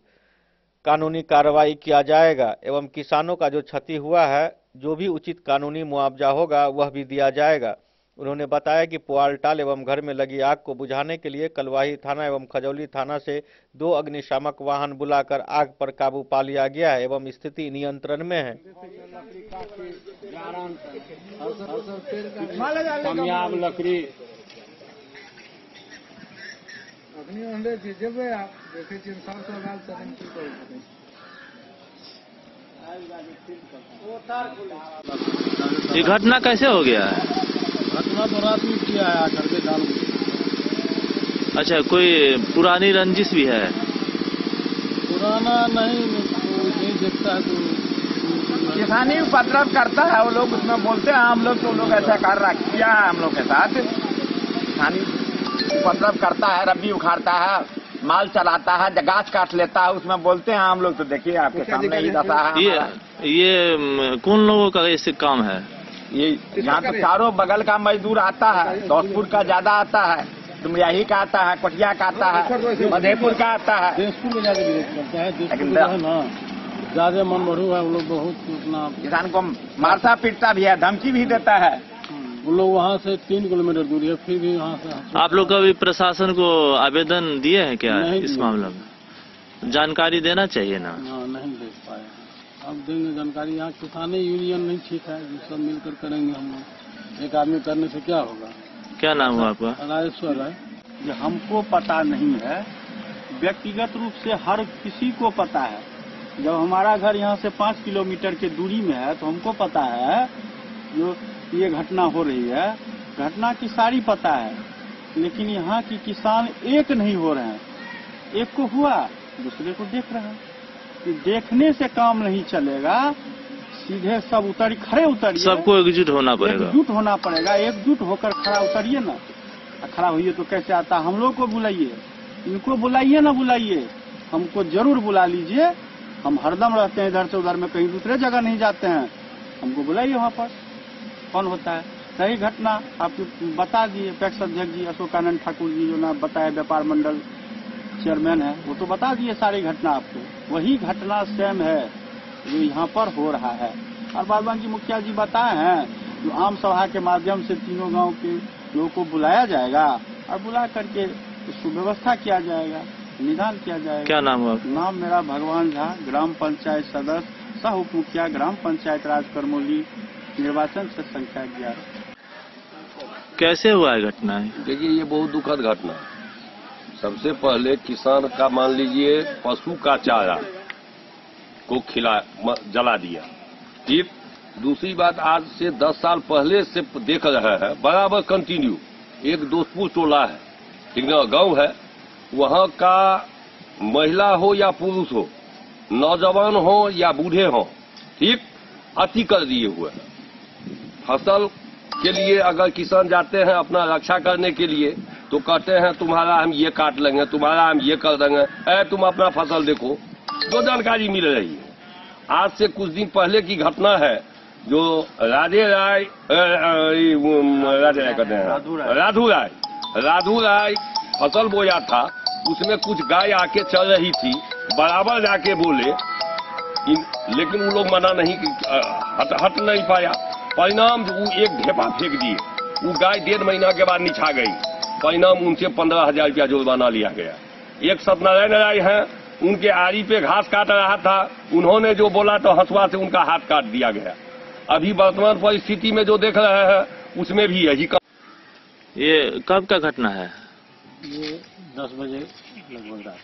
कानूनी कार्रवाई किया जाएगा एवं किसानों का जो क्षति हुआ है, जो भी उचित कानूनी मुआवजा होगा वह भी दिया जाएगा। उन्होंने बताया कि पुआल टाल एवं घर में लगी आग को बुझाने के लिए कलवाही थाना एवं खजौली थाना से 2 अग्निशामक वाहन बुलाकर आग पर काबू पा लिया गया है एवं स्थिति नियंत्रण में है। कामयाब लकड़ी ये घटना कैसे हो गया है? घटना तो रात में किया है आकर के जान। अच्छा, कोई पुरानी रंजिश भी है? पुराना नहीं देखता है तो किसानी उपद्रव करता है वो लोग, उसमें बोलते हैं हम लोग, तो लोग ऐसा कर किया है हम लोग के साथ। किसानी उपद्रव करता है, रब्बी उखाड़ता है, माल चलाता है, गाछ काट लेता है, उसमें बोलते हैं हम लोग। तो देखिए आपके सामने ही दशा है। ये कौन लोगों का ऐसे काम है? ये यहाँ तो चारों बगल का मजदूर आता है, दौलतपुर का ज्यादा आता है, डुमरियाही का आता है, कोटिया का आता है, मधेपुर का आता है। देशपुर में ज्यादा विरोध करता है, देशपुर है ना ज्यादा मन बढ़ू है। वो लोग बहुत उतना किसान को मारता पीटता भी है, धमकी भी देता है। वो लोग वहाँ से 3 किलोमीटर दूर है, फिर भी वहाँ से। आप लोग कभी प्रशासन को आवेदन दिए हैं क्या इस मामले में? जानकारी देना चाहिए ना। नहीं दे पाए, अब देंगे जानकारी। यहाँ किसानी यूनियन नहीं ठीक है, सब मिलकर करेंगे हम लोग। एक आदमी करने से क्या होगा? क्या नाम हुआ आपका? राजेश्वर है। ये हमको पता नहीं है, व्यक्तिगत रूप से हर किसी को पता है। जब हमारा घर यहाँ से 5 किलोमीटर के दूरी में है तो हमको पता है जो ये घटना हो रही है। घटना की सारी पता है, लेकिन यहाँ की किसान एक नहीं हो रहे हैं। एक को हुआ, दूसरे को देख रहे हैं। देखने से काम नहीं चलेगा, सीधे सब खड़े उतरिए। सबको एकजुट होना पड़ेगा। एकजुट होना पड़ेगा, एकजुट होकर खड़ा उतरिए ना। खड़ा होइए तो कैसे आता? हम लोग को बुलाइए, इनको बुलाइए ना बुलाइए, हमको जरूर बुला लीजिए। हम हरदम रहते हैं इधर से उधर में, कहीं दूसरे जगह नहीं जाते हैं। हमको बुलाइए वहाँ पर, कौन होता है। सही घटना आपको बता दिए पैक्स अध्यक्ष जी अशोकानंद ठाकुर जी, जो ना बताए व्यापार मंडल चेयरमैन है, वो तो बता दिए सारी घटना आपको। वही घटना सेम है जो यहाँ पर हो रहा है। और बाद बाकी मुखिया जी बताए हैं, जो आम सभा के माध्यम से तीनों गांव के लोगों को बुलाया जाएगा और बुला करके उसको व्यवस्था किया जाएगा, निदान किया जाएगा। क्या नाम हुआ? नाम मेरा भगवान झा, ग्राम पंचायत सदस्य, सह उप मुखिया, ग्राम पंचायत राज करमोली, निर्वाचन से संख्या 11। कैसे हुआ है घटना? देखिए, ये बहुत दुखद घटना। सबसे पहले किसान का मान लीजिए पशु का चारा को जला दिया। ठीक, दूसरी बात, आज से 10 साल पहले से देख रहे हैं बराबर कंटिन्यू। एक दोस्तपुर टोला है, ठीक ना, गाँव है, वहाँ का महिला हो या पुरुष हो, नौजवान हो या बूढ़े हो, ठीक, अति कर दिए हुए हैं। फसल के लिए अगर किसान जाते हैं अपना रक्षा करने के लिए, तो कहते हैं तुम्हारा हम ये काट लेंगे, तुम्हारा हम ये कर देंगे। तुम अपना फसल देखो, जो जानकारी मिल रही है। आज से कुछ दिन पहले की घटना है, जो राधे राय कहते हैं राधू राय फसल बोया था, उसमें कुछ गाय आके चल रही थी, बराबर जाके बोले, लेकिन वो लोग मना नहीं, हट नहीं पाया। परिणाम वो एक ढेपा फेंक दिए, वो गाय 1.5 महीना के बाद निछा गई। परिणाम उनसे 15,000 रुपया जुर्माना लिया गया। एक सत्यनारायण राय हैं, उनके आरी पे घास काट रहा था, उन्होंने जो बोला तो हंसुआ से उनका हाथ काट दिया गया। अभी वर्तमान परिस्थिति में जो देख रहे हैं उसमें भी यही काम। ये कब का घटना है? ये 10 बजे लगभग रात।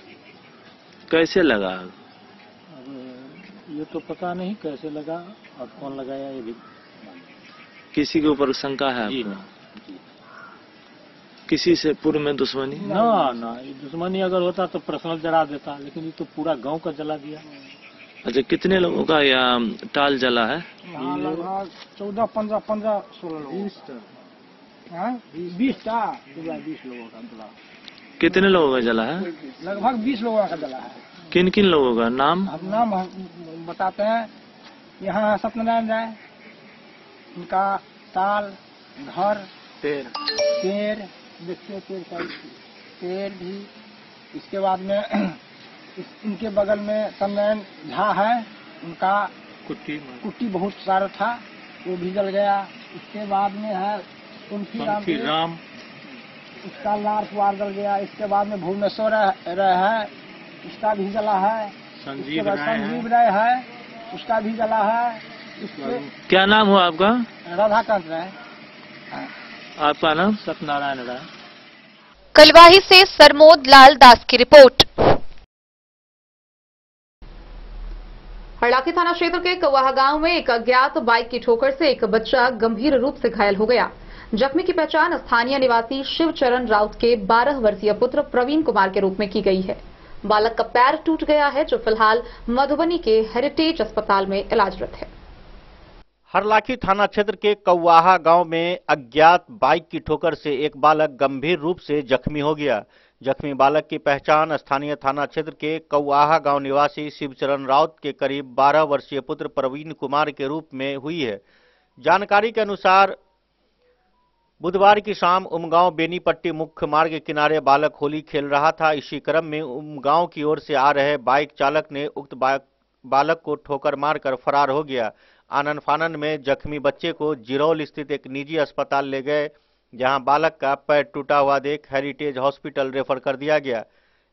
कैसे लगा? ये तो पता नहीं कैसे लगा और कौन लगाया, ये भी किसी के ऊपर शंका है आपको? किसी से पूर्व में दुश्मनी? ना, ये दुश्मनी अगर होता तो पर्सनल जला देता, लेकिन ये तो पूरा गांव का जला दिया। अच्छा, कितने लोगों का यह टाल जला है? लगभग 14, 15, 16 लोग, 20 लोगों का जला। कितने लोगों का जला है? लगभग 20 लोगों का जला है। किन किन लोगों का नाम? हम नाम बताते हैं। यहाँ सत्यनारायण राय, उनका ताल, घर, पेड़ देखिए, पेड़ भी। इसके बाद में इनके बगल में सत्यनारायण झा है, उनका कुट्टी बहुत सारा था, वो भी जल गया। इसके बाद में है कुंठी राम, उसका लार पुआर जल गया। इसके बाद में भुवनेश्वर है, उसका भी जला है। संजीव राय है, उसका भी जला है। क्या नाम हुआ आपका? राधाकांत राय। आपका नाम? सत्यनारायण राय। कलवाही से सरमोद लाल दास की रिपोर्ट। हरलाखी थाना क्षेत्र के कौवाहा गांव में एक अज्ञात बाइक की ठोकर से एक बच्चा गंभीर रूप से घायल हो गया। जख्मी की पहचान स्थानीय निवासी शिवचरण राउत के 12 वर्षीय पुत्र प्रवीण कुमार के रूप में की गई है। बालक का पैर टूट गया है, जो फिलहाल मधुबनी के हेरिटेज अस्पताल में इलाजरत है। हरलाखी थाना क्षेत्र के कौवाहा गांव में अज्ञात बाइक की ठोकर से एक बालक गंभीर रूप से जख्मी हो गया। जख्मी बालक की पहचान स्थानीय थाना क्षेत्र के कौवाहा गांव निवासी शिवचरण राउत के करीब 12 वर्षीय पुत्र प्रवीण कुमार के रूप में हुई है। जानकारी के अनुसार बुधवार की शाम उमगांव बेनीपट्टी मुख्य मार्ग के किनारे बालक होली खेल रहा था। इसी क्रम में उमगांव की ओर से आ रहे बाइक चालक ने उक्त बालक को ठोकर मारकर फरार हो गया। आनन फानन में जख्मी बच्चे को जिरौल स्थित एक निजी अस्पताल ले गए, जहां बालक का पैर टूटा हुआ देख हेरिटेज हॉस्पिटल रेफर कर दिया गया।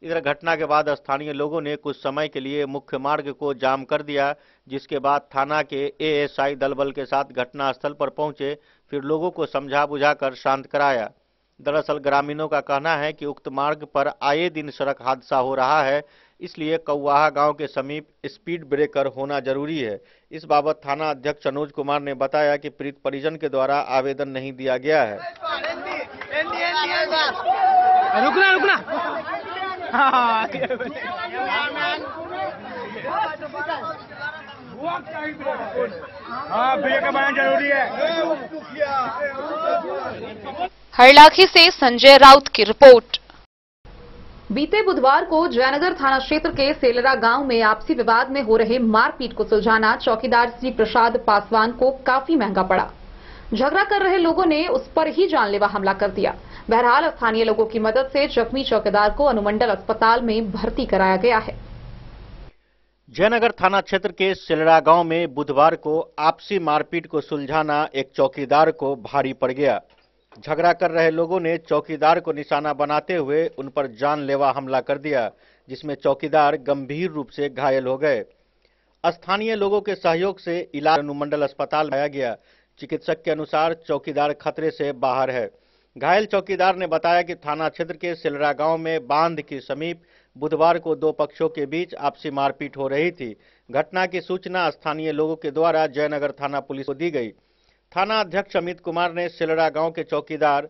इधर घटना के बाद स्थानीय लोगों ने कुछ समय के लिए मुख्य मार्ग को जाम कर दिया, जिसके बाद थाना के एएसआई दलबल के साथ घटनास्थल पर पहुंचे, फिर लोगों को समझा बुझाकर शांत कराया। दरअसल ग्रामीणों का कहना है कि उक्त मार्ग पर आए दिन सड़क हादसा हो रहा है, इसलिए कौवाहा गांव के समीप स्पीड ब्रेकर होना जरूरी है। इस बाबत थाना अध्यक्ष अनुज कुमार ने बताया कि पीड़ित परिजन के द्वारा आवेदन नहीं दिया गया है। रुकना ब्रेक बनाना जरूरी है। हरलाखी से संजय राउत की रिपोर्ट। बीते बुधवार को जयनगर थाना क्षेत्र के सेलरा गांव में आपसी विवाद में हो रहे मारपीट को सुलझाना चौकीदार श्री प्रसाद पासवान को काफी महंगा पड़ा। झगड़ा कर रहे लोगों ने उस पर ही जानलेवा हमला कर दिया। बहरहाल स्थानीय लोगों की मदद से जख्मी चौकीदार को अनुमंडल अस्पताल में भर्ती कराया गया है। जयनगर थाना क्षेत्र के सेलरा गांव में बुधवार को आपसी मारपीट को सुलझाना एक चौकीदार को भारी पड़ गया। झगड़ा कर रहे लोगों ने चौकीदार को निशाना बनाते हुए उन पर जानलेवा हमला कर दिया, जिसमें चौकीदार गंभीर रूप से घायल हो गए। स्थानीय लोगों के सहयोग से इलाज अनुमंडल अस्पताल लाया गया। चिकित्सक के अनुसार चौकीदार खतरे से बाहर है। घायल चौकीदार ने बताया कि थाना क्षेत्र के सेलरा गांव में बांध के समीप बुधवार को दो पक्षों के बीच आपसी मारपीट हो रही थी। घटना की सूचना स्थानीय लोगों के द्वारा जयनगर थाना पुलिस को दी गई। थाना अध्यक्ष अमित कुमार ने सेलरा गांव के चौकीदार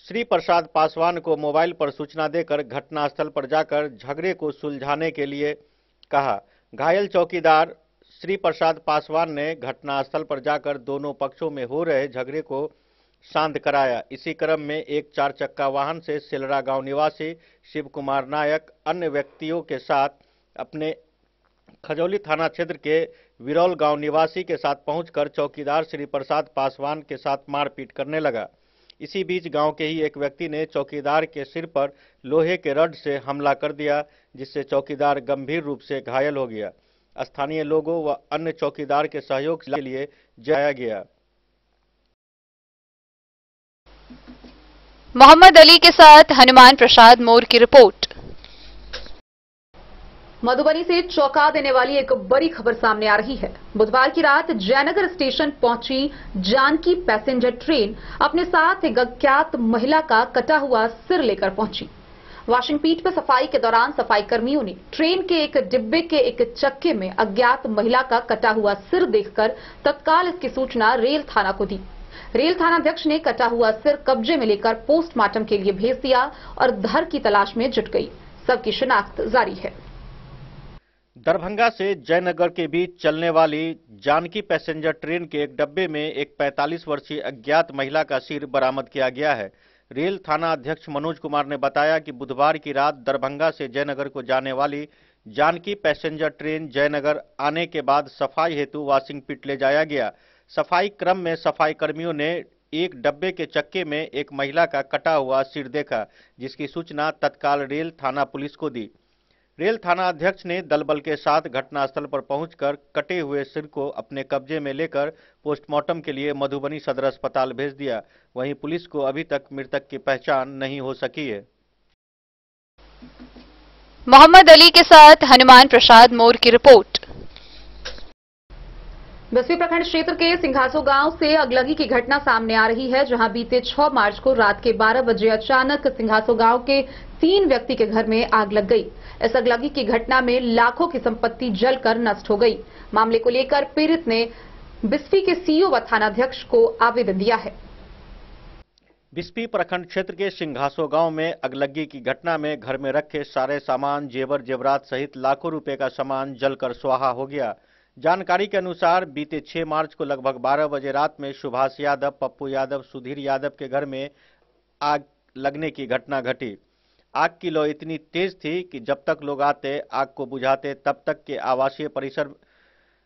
श्री प्रसाद पासवान को मोबाइल पर सूचना देकर घटनास्थल पर जाकर झगड़े को सुलझाने के लिए कहा। घायल चौकीदार श्री प्रसाद पासवान ने घटनास्थल पर जाकर दोनों पक्षों में हो रहे झगड़े को शांत कराया। इसी क्रम में एक 4 चक्का वाहन से सेलरा गांव निवासी शिव कुमार नायक अन्य व्यक्तियों के साथ अपने खजौली थाना क्षेत्र के विरौल गांव निवासी के साथ पहुंचकर चौकीदार श्री प्रसाद पासवान के साथ मारपीट करने लगा। इसी बीच गांव के ही एक व्यक्ति ने चौकीदार के सिर पर लोहे के रड से हमला कर दिया, जिससे चौकीदार गंभीर रूप से घायल हो गया। स्थानीय लोगों व अन्य चौकीदार के सहयोग के लिए जाया गया। मोहम्मद अली के साथ हनुमान प्रसाद मोर की रिपोर्ट। मधुबनी से चौंका देने वाली एक बड़ी खबर सामने आ रही है। बुधवार की रात जयनगर स्टेशन पहुंची जानकी पैसेंजर ट्रेन अपने साथ एक अज्ञात महिला का कटा हुआ सिर लेकर पहुंची। वॉशिंग पीट पर सफाई के दौरान सफाई कर्मियों ने ट्रेन के एक डिब्बे के एक चक्के में अज्ञात महिला का कटा हुआ सिर देखकर तत्काल इसकी सूचना रेल थाना को दी। रेल थानाध्यक्ष ने कटा हुआ सिर कब्जे में लेकर पोस्टमार्टम के लिए भेज दिया और धर की तलाश में जुट गई। सबकी शिनाख्त जारी है। दरभंगा से जयनगर के बीच चलने वाली जानकी पैसेंजर ट्रेन के एक डब्बे में एक 45 वर्षीय अज्ञात महिला का सिर बरामद किया गया है। रेल थाना अध्यक्ष मनोज कुमार ने बताया कि बुधवार की रात दरभंगा से जयनगर को जाने वाली जानकी पैसेंजर ट्रेन जयनगर आने के बाद सफाई हेतु वॉशिंग पिट ले जाया गया। सफाई क्रम में सफाई कर्मियों ने एक डब्बे के चक्के में एक महिला का कटा हुआ सिर देखा, जिसकी सूचना तत्काल रेल थाना पुलिस को दी। रेल थाना अध्यक्ष ने दलबल के साथ घटनास्थल पर पहुंचकर कटे हुए सिर को अपने कब्जे में लेकर पोस्टमार्टम के लिए मधुबनी सदर अस्पताल भेज दिया। वहीं पुलिस को अभी तक मृतक की पहचान नहीं हो सकी है। मोहम्मद अली के साथ हनुमान प्रसाद मोर की रिपोर्ट। बस्ती प्रखंड क्षेत्र के सिंघासो गांव से अगलगी की घटना सामने आ रही है, जहां बीते 6 मार्च को रात के 12 बजे अचानक सिंघासो गांव के 3 व्यक्ति के घर में आग लग गई। इस अगलगी की घटना में लाखों की संपत्ति जलकर नष्ट हो गई। मामले को लेकर पीड़ित ने बिस्फी के सीईओ व थानाध्यक्ष को आवेदन दिया है। बिस्फी प्रखंड क्षेत्र के सिंघासो गांव में अगलगी की घटना में घर में रखे सारे सामान, जेवर जेवरात सहित लाखों रुपए का सामान जलकर स्वाहा हो गया। जानकारी के अनुसार बीते 6 मार्च को लगभग 12 बजे रात में सुभाष यादव, पप्पू यादव, सुधीर यादव के घर में आग लगने की घटना घटी। आग की लौ इतनी तेज थी कि जब तक लोग आते आग को बुझाते तब तक के आवासीय परिसर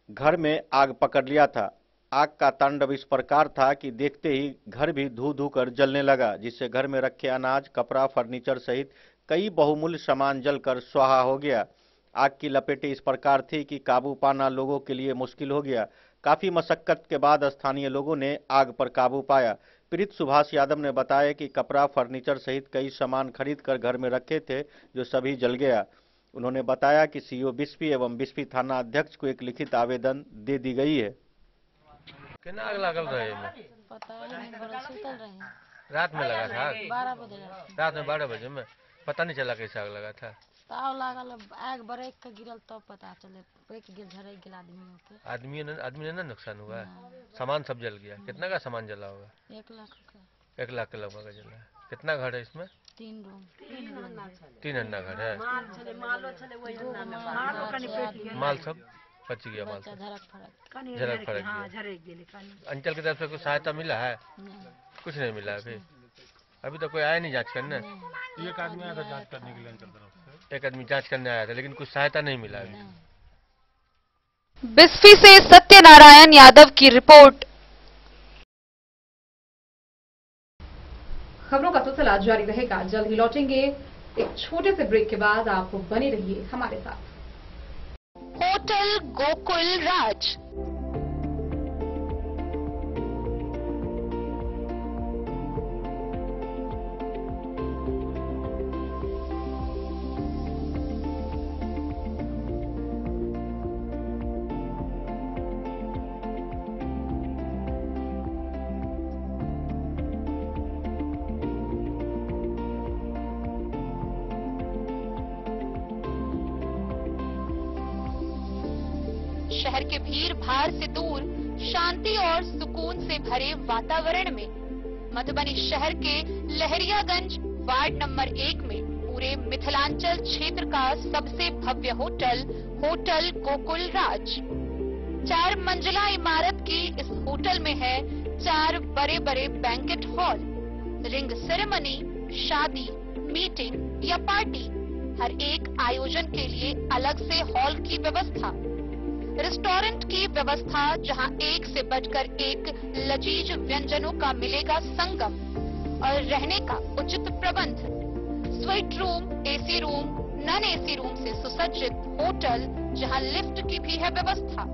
घर में आग पकड़ लिया था। आग का तांडव इस प्रकार था कि देखते ही घर भी धू धू कर जलने लगा, जिससे घर में रखे अनाज, कपड़ा, फर्नीचर सहित कई बहुमूल्य सामान जलकर स्वाहा हो गया। आग की लपेटें इस प्रकार थी कि काबू पाना लोगों के लिए मुश्किल हो गया। काफी मशक्कत के बाद स्थानीय लोगों ने आग पर काबू पाया। पीड़ित सुभाष यादव ने बताया कि कपड़ा, फर्नीचर सहित कई सामान खरीद कर घर में रखे थे, जो सभी जल गया। उन्होंने बताया कि सीईओ बिस्फी एवं बिस्फी थाना अध्यक्ष को एक लिखित आवेदन दे दी गई है। कितना आग लागल रहे में? पता नहीं, बड़ा सुतल रहे। रात में लगा था? 12 बजे रात में 12 बजे में पता नहीं चला कैसे आग लगा था। ताव लागल, आग ब्रेक का गिरल तब पता चले। ब्रेक गिर झरक गिल आदमियों के। आदमी ने ना नुकसान हुआ? सामान सब जल गया। कितना का सामान जला होगा? 1 लाख का। 1 लाख के लगभग जला। कितना घर है इसमें? 3 रूम। 3 अन्ना घर है। माल सब बच गया। माल झरक फरक गया। अंचल की तरफ से कुछ सहायता मिला है? कुछ नहीं मिला अभी तो कोई आया नहीं जांच करने। एक आदमी आया था जांच करने के लिए अंचल तरफ से। एक आदमी जांच करने आया था, लेकिन कुछ सहायता नहीं मिला अभी। बिस्फी से सत्यनारायण यादव की रिपोर्ट। खबरों का सिलसिला जारी रहेगा। जल्द ही लौटेंगे एक छोटे से ब्रेक के बाद। आप बने रहिए हमारे साथ। होटल गोकुल राज। शहर के भीड़ भाड़ से दूर शांति और सुकून से भरे वातावरण में मधुबनी शहर के लहरियागंज वार्ड नंबर 1 में पूरे मिथिलांचल क्षेत्र का सबसे भव्य होटल होटल गोकुल राज। 4 मंजिला इमारत की इस होटल में है 4 बड़े बड़े बैंकेट हॉल, रिंग सेरेमनी, शादी, मीटिंग या पार्टी, हर एक आयोजन के लिए अलग से हॉल की व्यवस्था, रेस्टोरेंट की व्यवस्था जहां एक से बढ़कर एक लजीज व्यंजनों का मिलेगा संगम और रहने का उचित प्रबंध, suite room, AC room, non AC room से सुसज्जित होटल जहां लिफ्ट की भी है व्यवस्था,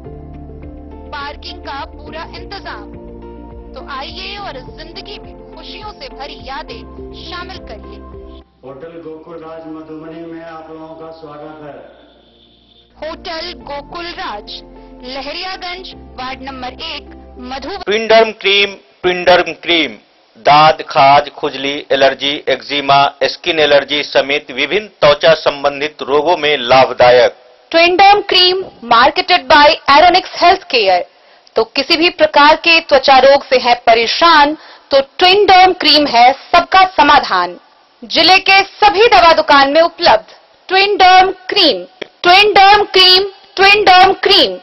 पार्किंग का पूरा इंतजाम। तो आइए और जिंदगी में खुशियों से भरी यादें शामिल करिए। होटल गोकुल राज मधुबनी में आप लोगों का स्वागत है। होटल गोकुल राज, Lahariaganj, ward number 1, Madhubani. ट्विंडर्म cream दाद, खाज, खुजली, एलर्जी, एक्जिमा, स्किन एलर्जी समेत विभिन्न त्वचा संबंधित रोगों में लाभदायक। Twinderm cream marketed by Aeronix health care. तो किसी भी प्रकार के त्वचा रोग से है परेशान तो ट्विंडर्म क्रीम है सबका समाधान। जिले के सभी दवा दुकान में उपलब्ध ट्विंडर्म क्रीम। ट्विंडर्म क्रीम, ट्विंडर्म क्रीम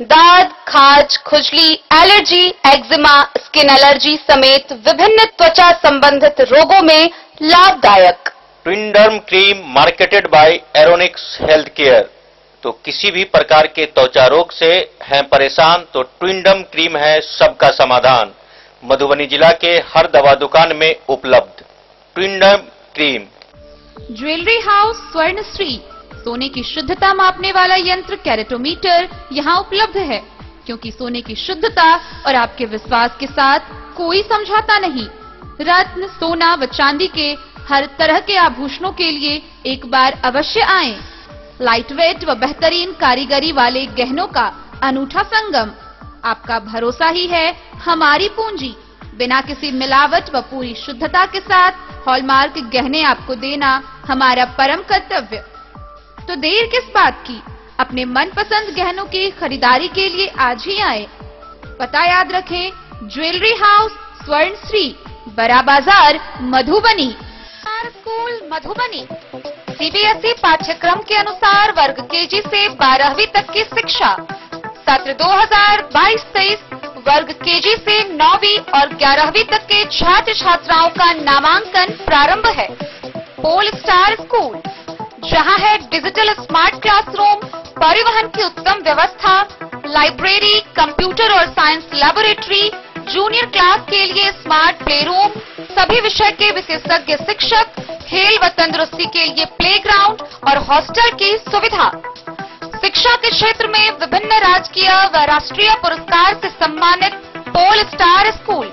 दाद, खाज, खुजली, एलर्जी, एक्जिमा, स्किन एलर्जी समेत विभिन्न त्वचा संबंधित रोगों में लाभदायक। Twinderm cream marketed by Aeronix health care. तो किसी भी प्रकार के त्वचा रोग से हैं परेशान तो ट्विंडर्म क्रीम है सबका समाधान। मधुबनी जिला के हर दवा दुकान में उपलब्ध ट्विंडर्म क्रीम। ज्वेलरी हाउस स्वर्णश्री, सोने की शुद्धता मापने वाला यंत्र कैरेटोमीटर यहाँ उपलब्ध है, क्योंकि सोने की शुद्धता और आपके विश्वास के साथ कोई समझौता नहीं। रत्न, सोना व चांदी के हर तरह के आभूषणों के लिए एक बार अवश्य आएं। लाइट वेट व बेहतरीन कारीगरी वाले गहनों का अनूठा संगम। आपका भरोसा ही है हमारी पूंजी। बिना किसी मिलावट व पूरी शुद्धता के साथ हॉलमार्क गहने आपको देना हमारा परम कर्तव्य। तो देर किस बात की, अपने मनपसंद गहनों की खरीदारी के लिए आज ही आए। पता याद रखें, ज्वेलरी हाउस स्वर्णश्री, बड़ा बाजार, मधुबनी। स्कूल मधुबनी सीबीएसई पाठ्यक्रम के अनुसार वर्ग केजी से 12वीं तक की शिक्षा। सत्र 2022-23 वर्ग केजी से 9वीं और 11वीं तक के छात्र छात्राओं का नामांकन प्रारंभ है। पोल स्टार स्कूल, जहां है डिजिटल स्मार्ट क्लासरूम, परिवहन की उत्तम व्यवस्था, लाइब्रेरी, कंप्यूटर और साइंस लैबोरेटरी, जूनियर क्लास के लिए स्मार्ट प्ले रूम, सभी विषय के विशेषज्ञ शिक्षक, खेल व तंदुरुस्ती के लिए प्लेग्राउंड और हॉस्टल की सुविधा। शिक्षा के क्षेत्र में विभिन्न राजकीय व राष्ट्रीय पुरस्कार से सम्मानित पोल स्टार स्कूल,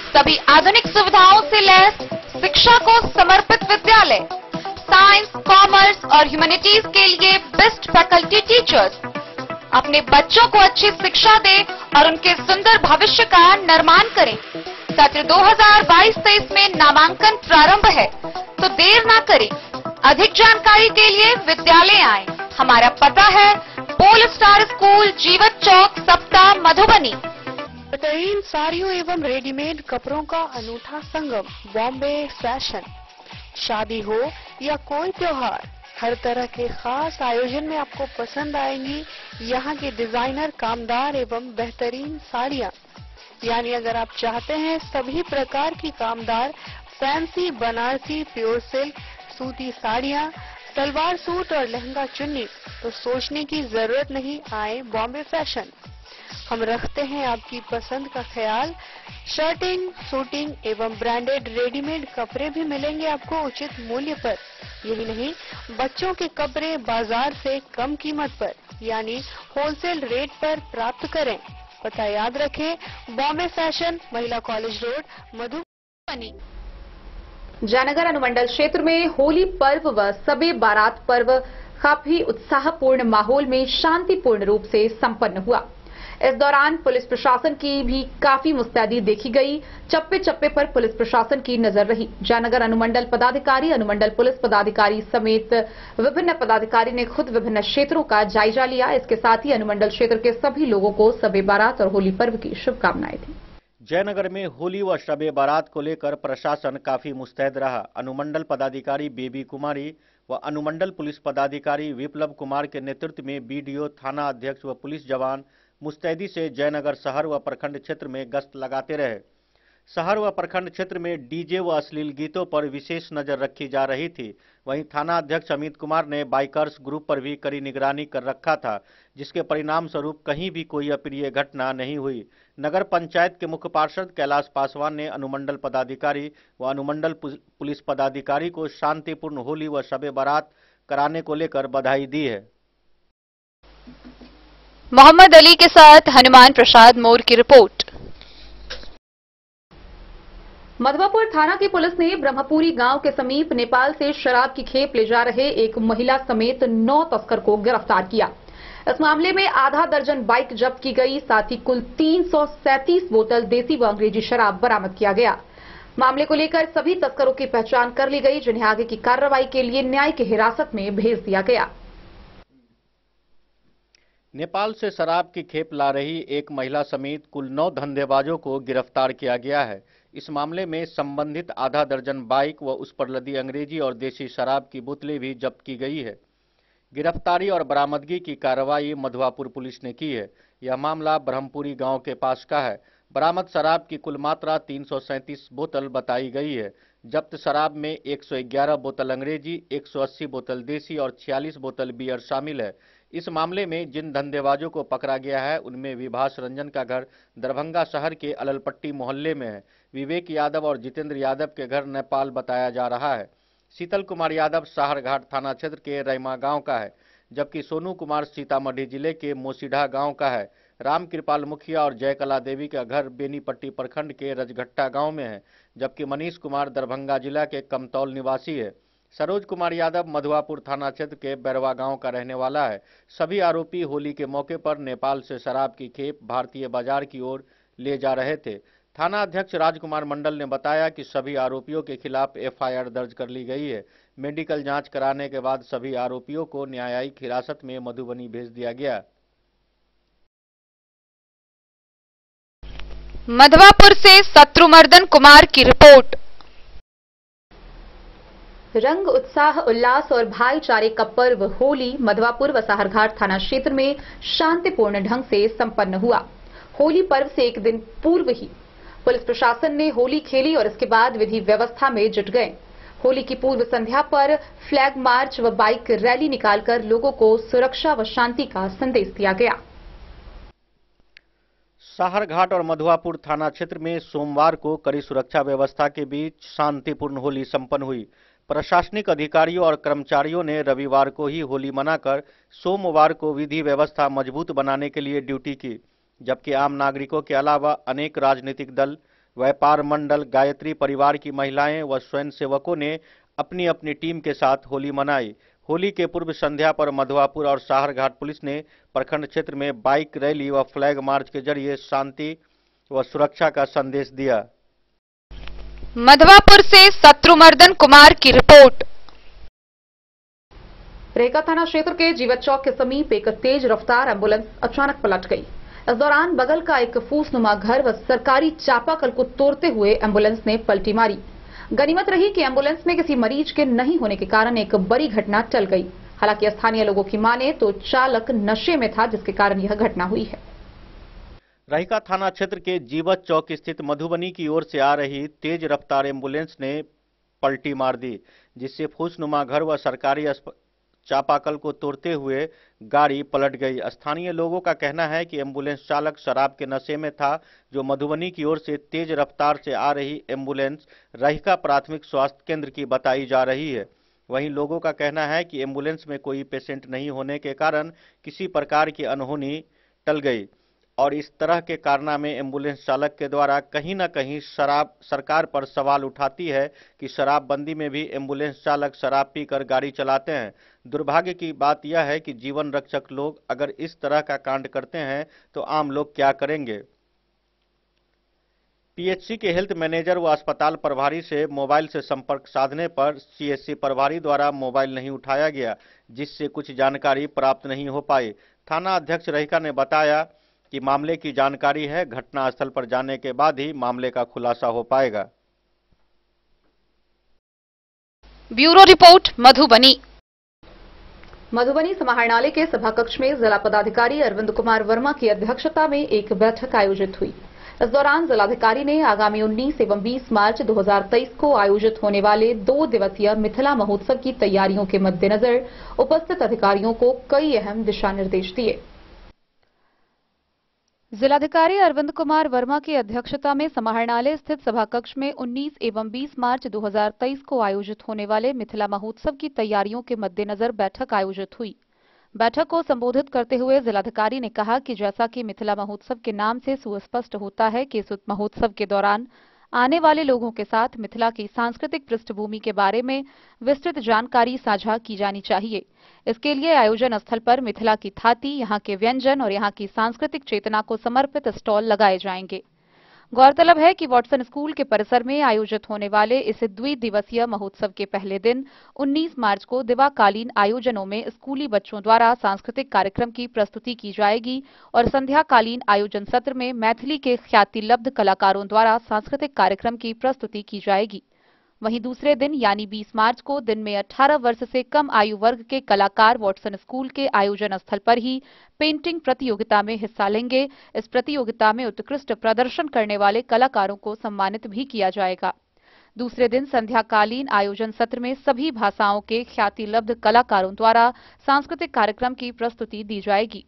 सभी आधुनिक सुविधाओं से लैस शिक्षा को समर्पित विद्यालय। साइंस, कॉमर्स और ह्यूमैनिटीज के लिए बेस्ट फैकल्टी टीचर्स। अपने बच्चों को अच्छी शिक्षा दें और उनके सुंदर भविष्य का निर्माण करें। सत्र 2022-23 में नामांकन प्रारंभ है, तो देर ना करें। अधिक जानकारी के लिए विद्यालय आएं। हमारा पता है पोल स्टार स्कूल, जीवत चौक, सप्ता, मधुबनी। बेहतरीन साड़ियों एवं रेडीमेड कपड़ों का अनूठा संगम, बॉम्बे फैशन। शादी हो या कोई त्योहार, हर तरह के खास आयोजन में आपको पसंद आएंगी यहाँ की डिजाइनर, कामदार एवं बेहतरीन साड़ियाँ। यानी अगर आप चाहते हैं सभी प्रकार की कामदार, फैंसी, बनारसी, प्योर सिल्क, सूती साड़ियाँ, सलवार सूट और लहंगा चुन्नी, तो सोचने की जरूरत नहीं, आए बॉम्बे फैशन। हम रखते हैं आपकी पसंद का ख्याल। शर्टिंग, सूटिंग एवं ब्रांडेड रेडीमेड कपड़े भी मिलेंगे आपको उचित मूल्य पर। यही नहीं, बच्चों के कपड़े बाजार से कम कीमत पर यानी होलसेल रेट पर प्राप्त करें। पता याद रखें, बॉम्बे फैशन, महिला कॉलेज रोड, मधुबनी। जयनगर अनुमंडल क्षेत्र में होली पर्व व सबे बारात पर्व काफी उत्साहपूर्ण माहौल में शांतिपूर्ण रूप से संपन्न हुआ। इस दौरान पुलिस प्रशासन की भी काफी मुस्तैदी देखी गई। चप्पे चप्पे पर पुलिस प्रशासन की नजर रही। जयनगर अनुमंडल पदाधिकारी, अनुमंडल पुलिस पदाधिकारी समेत विभिन्न पदाधिकारी ने खुद विभिन्न क्षेत्रों का जायजा लिया। इसके साथ ही अनुमंडल क्षेत्र के सभी लोगों को सबे बारात और होली पर्व की शुभकामनाएं दी। जयनगर में होली व शबे बारात को लेकर प्रशासन काफी मुस्तैद रहा। अनुमंडल पदाधिकारी बेबी कुमारी व अनुमंडल पुलिस पदाधिकारी विप्लव कुमार के नेतृत्व में बीडीओ, थाना अध्यक्ष व पुलिस जवान मुस्तैदी से जयनगर शहर व प्रखंड क्षेत्र में गश्त लगाते रहे। शहर व प्रखंड क्षेत्र में डीजे व अश्लील गीतों पर विशेष नजर रखी जा रही थी। वहीं थाना अध्यक्ष अमित कुमार ने बाइकर्स ग्रुप पर भी कड़ी निगरानी कर रखा था, जिसके परिणाम स्वरूप कहीं भी कोई अप्रिय घटना नहीं हुई। नगर पंचायत के मुख्य पार्षद कैलाश पासवान ने अनुमंडल पदाधिकारी व अनुमंडल पुलिस पदाधिकारी को शांतिपूर्ण होली व शबे बारात कराने को लेकर बधाई दी है। मोहम्मद अली के साथ हनुमान प्रसाद मोर की रिपोर्ट। मधवापुर थाना की पुलिस ने ब्रह्मपुरी गांव के समीप नेपाल से शराब की खेप ले जा रहे एक महिला समेत 9 तस्कर को गिरफ्तार किया। इस मामले में आधा दर्जन बाइक जब्त की गई, साथ ही कुल 337 बोतल देसी व अंग्रेजी शराब बरामद किया गया। मामले को लेकर सभी तस्करों की पहचान कर ली गई, जिन्हें आगे की कार्रवाई के लिए न्यायिक हिरासत में भेज दिया गया। नेपाल से शराब की खेप ला रही एक महिला समेत कुल 9 धंधेबाजों को गिरफ्तार किया गया है। इस मामले में संबंधित आधा दर्जन बाइक व उस पर लदी अंग्रेजी और देसी शराब की बोतलें भी जब्त की गई है। गिरफ्तारी और बरामदगी की कार्रवाई मधवापुर पुलिस ने की है। यह मामला ब्रह्मपुरी गांव के पास का है। बरामद शराब की कुल मात्रा 337 बोतल बताई गई है। जब्त शराब में 111 बोतल अंग्रेजी, 180 बोतल देसी और 46 बोतल बियर शामिल है। इस मामले में जिन धंधेबाजों को पकड़ा गया है उनमें विभास रंजन का घर दरभंगा शहर के अललपट्टी मोहल्ले में है। विवेक यादव और जितेंद्र यादव के घर नेपाल बताया जा रहा है। शीतल कुमार यादव साहरघाट थाना क्षेत्र के रैमा गांव का है, जबकि सोनू कुमार सीतामढ़ी जिले के मोसीढ़ा गांव का है। राम कृपाल मुखिया और जयकला देवी का घर बेनीपट्टी प्रखंड के रजघट्टा गांव में है, जबकि मनीष कुमार दरभंगा जिला के कमतौल निवासी है। सरोज कुमार यादव मधवापुर थाना क्षेत्र के बैरवा गांव का रहने वाला है। सभी आरोपी होली के मौके पर नेपाल से शराब की खेप भारतीय बाजार की ओर ले जा रहे थे। थाना अध्यक्ष राजकुमार मंडल ने बताया कि सभी आरोपियों के खिलाफ एफआईआर दर्ज कर ली गई है। मेडिकल जांच कराने के बाद सभी आरोपियों को न्यायिक हिरासत में मधुबनी भेज दिया गया। मधवापुर से शत्रुमर्दन कुमार की रिपोर्ट। रंग, उत्साह, उल्लास और भाईचारे का पर्व होली मधवापुर व साहरघाट थाना क्षेत्र में शांतिपूर्ण ढंग से संपन्न हुआ। होली पर्व से एक दिन पूर्व ही पुलिस प्रशासन ने होली खेली और इसके बाद विधि व्यवस्था में जुट गए। होली की पूर्व संध्या पर फ्लैग मार्च व बाइक रैली निकालकर लोगों को सुरक्षा व शांति का संदेश दिया गया। साहरघाट और मधवापुर थाना क्षेत्र में सोमवार को कड़ी सुरक्षा व्यवस्था के बीच शांतिपूर्ण होली संपन्न हुई। प्रशासनिक अधिकारियों और कर्मचारियों ने रविवार को ही होली मनाकर सोमवार को विधि व्यवस्था मजबूत बनाने के लिए ड्यूटी की, जबकि आम नागरिकों के अलावा अनेक राजनीतिक दल, व्यापार मंडल, गायत्री परिवार की महिलाएं व स्वयंसेवकों ने अपनी अपनी टीम के साथ होली मनाई। होली के पूर्व संध्या पर मधवापुर और साहरघाट पुलिस ने प्रखंड क्षेत्र में बाइक रैली व फ्लैग मार्च के जरिए शांति व सुरक्षा का संदेश दिया। मधवापुर से शत्रुमर्दन कुमार की रिपोर्ट। रेका थाना क्षेत्र के जीवत चौक के समीप एक तेज रफ्तार एम्बुलेंस अचानक पलट गई। इस दौरान बगल का एक फूसनुमा घर व सरकारी चापाकल को तोड़ते हुए एम्बुलेंस ने पलटी मारी। गनीमत रही कि एम्बुलेंस में किसी मरीज के नहीं होने के कारण एक बड़ी घटना टल गई। हालांकि स्थानीय लोगों की माने तो चालक नशे में था, जिसके कारण यह घटना हुई है। रहिका थाना क्षेत्र के जीवत चौक स्थित मधुबनी की ओर से आ रही तेज रफ्तार एम्बुलेंस ने पलटी मार दी, जिससे फूसनुमा घर व सरकारी चापाकल को तोड़ते हुए गाड़ी पलट गई। स्थानीय लोगों का कहना है कि एम्बुलेंस चालक शराब के नशे में था। जो मधुबनी की ओर से तेज रफ्तार से आ रही एम्बुलेंस रहिका प्राथमिक स्वास्थ्य केंद्र की बताई जा रही है। वहीं लोगों का कहना है कि एम्बुलेंस में कोई पेशेंट नहीं होने के कारण किसी प्रकार की अनहोनी टल गई और इस तरह के कारनामे एम्बुलेंस चालक के द्वारा कहीं न कहीं सरकार पर सवाल उठाती है कि शराबबंदी में भी एम्बुलेंस चालक शराब पीकर गाड़ी चलाते हैं। दुर्भाग्य की बात यह है कि जीवन रक्षक लोग अगर इस तरह का कांड करते हैं तो आम लोग क्या करेंगे। पीएचसी के हेल्थ मैनेजर व अस्पताल प्रभारी से मोबाइल से संपर्क साधने पर सीएचसी प्रभारी द्वारा मोबाइल नहीं उठाया गया, जिससे कुछ जानकारी प्राप्त नहीं हो पाई। थाना अध्यक्ष रहिका ने बताया कि मामले की जानकारी है, घटनास्थल पर जाने के बाद ही मामले का खुलासा हो पाएगा। Bureau report Madhubani. मधुबनी समाहरणालय के सभा कक्ष में जिला पदाधिकारी अरविंद कुमार वर्मा की अध्यक्षता में एक बैठक आयोजित हुई। इस दौरान जिलाधिकारी ने आगामी 19 एवं 20 मार्च 2023 को आयोजित होने वाले 2 दिवसीय मिथिला महोत्सव की तैयारियों के मद्देनजर उपस्थित अधिकारियों को कई अहम दिशा निर्देश दिए। जिलाधिकारी अरविंद कुमार वर्मा की अध्यक्षता में समाहरणालय स्थित सभाकक्ष में 19 एवं 20 मार्च 2023 को आयोजित होने वाले मिथिला महोत्सव की तैयारियों के मद्देनजर बैठक आयोजित हुई। बैठक को संबोधित करते हुए जिलाधिकारी ने कहा कि जैसा कि मिथिला महोत्सव के नाम से सुस्पष्ट होता है कि इस महोत्सव के दौरान आने वाले लोगों के साथ मिथिला की सांस्कृतिक पृष्ठभूमि के बारे में विस्तृत जानकारी साझा की जानी चाहिए। इसके लिए आयोजन स्थल पर मिथिला की थाती, यहाँ के व्यंजन और यहाँ की सांस्कृतिक चेतना को समर्पित स्टॉल लगाए जाएंगे। गौरतलब है कि वॉटसन स्कूल के परिसर में आयोजित होने वाले इस द्विदिवसीय महोत्सव के पहले दिन 19 मार्च को दिवाकालीन आयोजनों में स्कूली बच्चों द्वारा सांस्कृतिक कार्यक्रम की प्रस्तुति की जाएगी और संध्याकालीन आयोजन सत्र में मैथिली के ख्यातिलब्ध कलाकारों द्वारा सांस्कृतिक कार्यक्रम की प्रस्तुति की जाएगी। वहीं दूसरे दिन यानी 20 मार्च को दिन में 18 वर्ष से कम आयु वर्ग के कलाकार वॉटसन स्कूल के आयोजन स्थल पर ही पेंटिंग प्रतियोगिता में हिस्सा लेंगे। इस प्रतियोगिता में उत्कृष्ट प्रदर्शन करने वाले कलाकारों को सम्मानित भी किया जाएगा। दूसरे दिन संध्याकालीन आयोजन सत्र में सभी भाषाओं के ख्यातिलब्ध कलाकारों द्वारा सांस्कृतिक कार्यक्रम की प्रस्तुति दी जाएगी।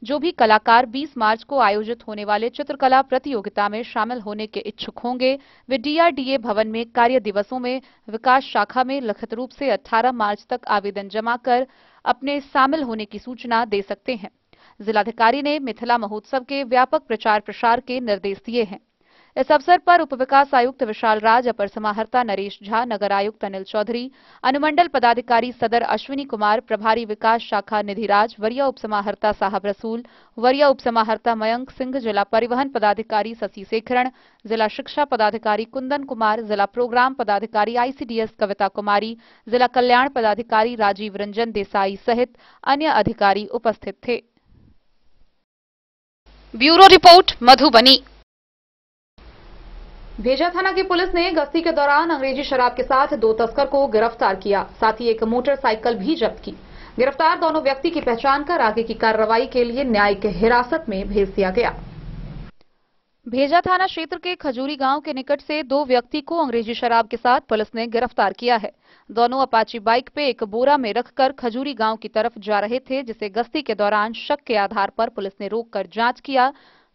जो भी कलाकार 20 मार्च को आयोजित होने वाले चित्रकला प्रतियोगिता में शामिल होने के इच्छुक होंगे, वे DRDA भवन में कार्य दिवसों में विकास शाखा में लिखित रूप से 18 मार्च तक आवेदन जमा कर अपने शामिल होने की सूचना दे सकते हैं। जिलाधिकारी ने मिथिला महोत्सव के व्यापक प्रचार प्रसार के निर्देश दिए हैं। इस अवसर पर उप विकास आयुक्त विशाल राज, अपर समाहर्ता नरेश झा, नगर आयुक्त अनिल चौधरी, अनुमंडल पदाधिकारी सदर अश्विनी कुमार, प्रभारी विकास शाखा निधि राज, वरीय उप समाहर्ता साहब रसूल, वरीय उप समाहर्ता मयंक सिंह, जिला परिवहन पदाधिकारी शशि शेखरण, जिला शिक्षा पदाधिकारी कुंदन कुमार, जिला प्रोग्राम पदाधिकारी ICDS कविता कुमारी, जिला कल्याण पदाधिकारी राजीव रंजन देसाई सहित अन्य अधिकारी उपस्थित थे। Bureau report Madhubani. भेजा थाना की पुलिस ने गश्ती के दौरान अंग्रेजी शराब के साथ 2 तस्कर को गिरफ्तार किया, साथ ही एक मोटरसाइकिल भी जब्त की। गिरफ्तार दोनों व्यक्ति की पहचान कर आगे की कार्रवाई के लिए न्यायिक हिरासत में भेज दिया गया। भेजा थाना क्षेत्र के खजूरी गांव के निकट से 2 व्यक्ति को अंग्रेजी शराब के साथ पुलिस ने गिरफ्तार किया है। दोनों अपाची बाइक पे एक बोरा में रखकर खजूरी गांव की तरफ जा रहे थे, जिसे गश्ती के दौरान शक के आधार पर पुलिस ने रोककर जांच किया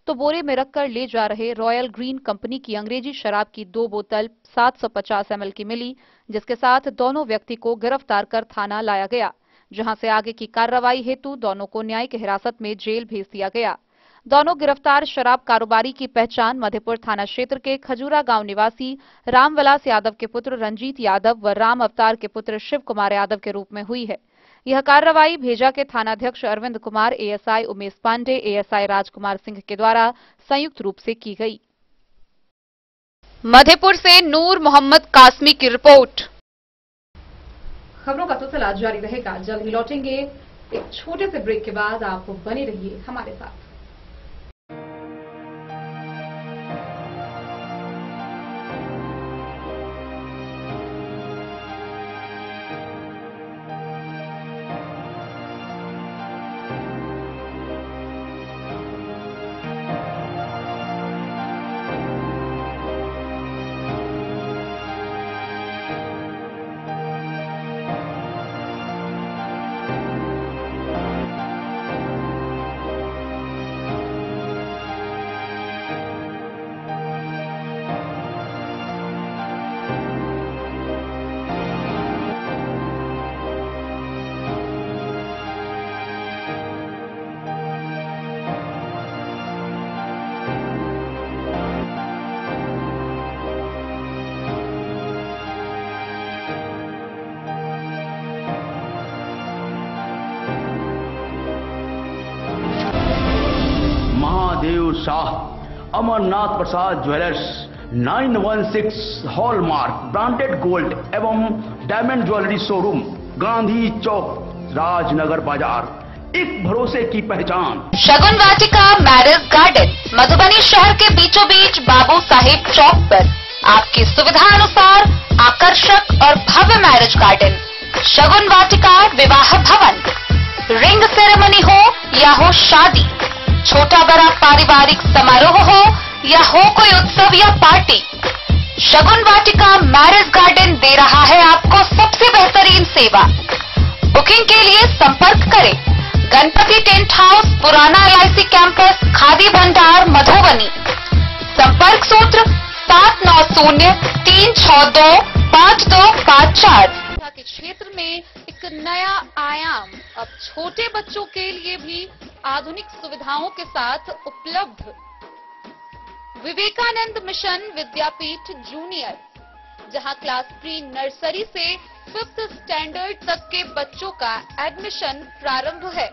तो बोरे में रखकर ले जा रहे रॉयल ग्रीन कंपनी की अंग्रेजी शराब की 2 बोतल 750 ml की मिली, जिसके साथ दोनों व्यक्ति को गिरफ्तार कर थाना लाया गया, जहां से आगे की कार्रवाई हेतु दोनों को न्यायिक हिरासत में जेल भेज दिया गया। दोनों गिरफ्तार शराब कारोबारी की पहचान मधेपुर थाना क्षेत्र के खजूरा गांव निवासी रामविलास यादव के पुत्र रंजीत यादव व राम अवतार के पुत्र शिव कुमार यादव के रूप में हुई है। यह कार्रवाई भेजा के थानाध्यक्ष अरविंद कुमार, ASI उमेश पांडे, ASI राजकुमार सिंह के द्वारा संयुक्त रूप से की गई। मधेपुर से नूर मोहम्मद कासमी की रिपोर्ट। खबरों का सिलसिला जारी रहेगा, जल्द ही लौटेंगे एक छोटे से ब्रेक के बाद। आप बने रहिए हमारे साथ। महादेव शाह, अमरनाथ प्रसाद ज्वेलर्स, 916 हॉलमार्क ब्रांडेड गोल्ड एवं डायमंड ज्वेलरी शोरूम, गांधी चौक, राजनगर बाजार, एक भरोसे की पहचान। शगुन वाटिका मैरिज गार्डन, मधुबनी शहर के बीचों बीच बाबू साहिब चौक पर आपकी सुविधा अनुसार आकर्षक और भव्य मैरिज गार्डन। शगुन वाटिका विवाह भवन, रिंग सेरेमनी हो या हो शादी, छोटा बड़ा पारिवारिक समारोह हो या हो कोई उत्सव या पार्टी, शगुन वाटिका मैरिज गार्डन दे रहा है आपको सबसे बेहतरीन सेवा। बुकिंग के लिए संपर्क करें गणपति टेंट हाउस, पुराना LIC कैंपस, खादी भंडार, मधुबनी। संपर्क सूत्र 7903625254। के क्षेत्र में एक नया आयाम अब छोटे बच्चों के लिए भी आधुनिक सुविधाओं के साथ उपलब्ध। विवेकानंद मिशन विद्यापीठ जूनियर, जहां क्लास प्री नर्सरी से 5th स्टैंडर्ड तक के बच्चों का एडमिशन प्रारंभ है।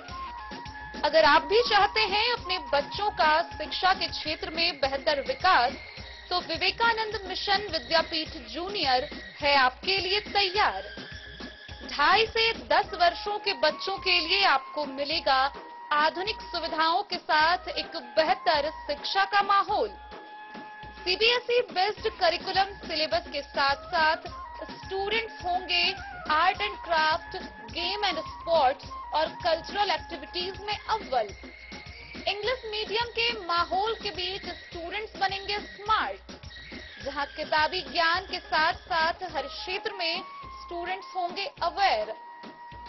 अगर आप भी चाहते हैं अपने बच्चों का शिक्षा के क्षेत्र में बेहतर विकास, तो विवेकानंद मिशन विद्यापीठ जूनियर है आपके लिए तैयार। 2.5 से 10 वर्षों के बच्चों के लिए आपको मिलेगा आधुनिक सुविधाओं के साथ एक बेहतर शिक्षा का माहौल। CBSE बेस्ड करिकुलम सिलेबस के साथ साथ स्टूडेंट्स होंगे art and craft, game and sports और कल्चरल एक्टिविटीज में अव्वल। इंग्लिश मीडियम के माहौल के बीच स्टूडेंट्स बनेंगे स्मार्ट, जहां किताबी ज्ञान के साथ साथ हर क्षेत्र में स्टूडेंट्स होंगे अवेयर।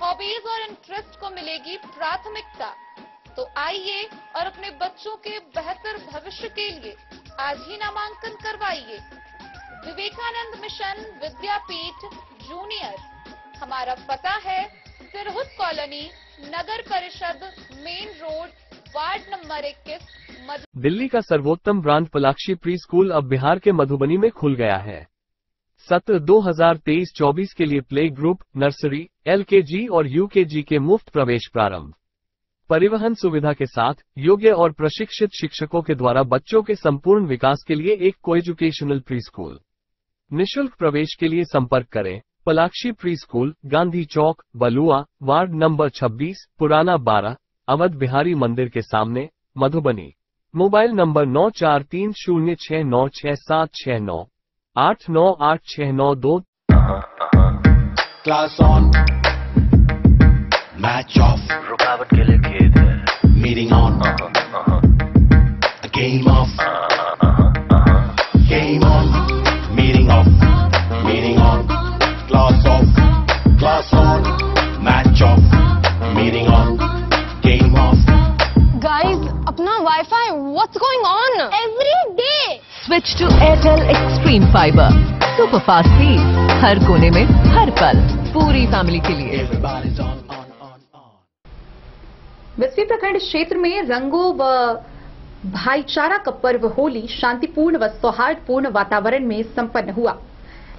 हॉबीज और इंटरेस्ट को मिलेगी प्राथमिकता। तो आइए और अपने बच्चों के बेहतर भविष्य के लिए आज ही नामांकन करवाइए। विवेकानंद मिशन विद्यापीठ जूनियर। हमारा पता है सिरहुत कॉलोनी, नगर परिषद, main road, ward number 21, Delhi का सर्वोत्तम ब्रांड पलाक्षी प्री स्कूल अब बिहार के मधुबनी में खुल गया है। सत्र 2023-24 के लिए प्ले ग्रुप, नर्सरी, LKG और UKG के मुफ्त प्रवेश प्रारंभ। परिवहन सुविधा के साथ योग्य और प्रशिक्षित शिक्षकों के द्वारा बच्चों के संपूर्ण विकास के लिए एक कोएजुकेशनल प्री स्कूल। निःशुल्क प्रवेश के लिए संपर्क करें Palakshi pre school, Gandhi Chowk, Balua, ward number 26, पुराना 12, अवध बिहारी मंदिर के सामने, Madhubani. Mobile number 9430696769, 898692। Class on, match off, रुकावट के लिए खेद है, meeting on, game off, game on, meeting off, meeting on, class off, class on, match off, meeting on, game off. Guys, अपना wifi, what's going on? Every day switch to Airtel Xtreme fibre, super fast speed, हर कोने में हर पल, पूरी फैमिली के लिए। बिस्फी प्रखंड क्षेत्र में रंगों व भाईचारा का पर्व होली शांतिपूर्ण व सौहार्दपूर्ण वातावरण में संपन्न हुआ।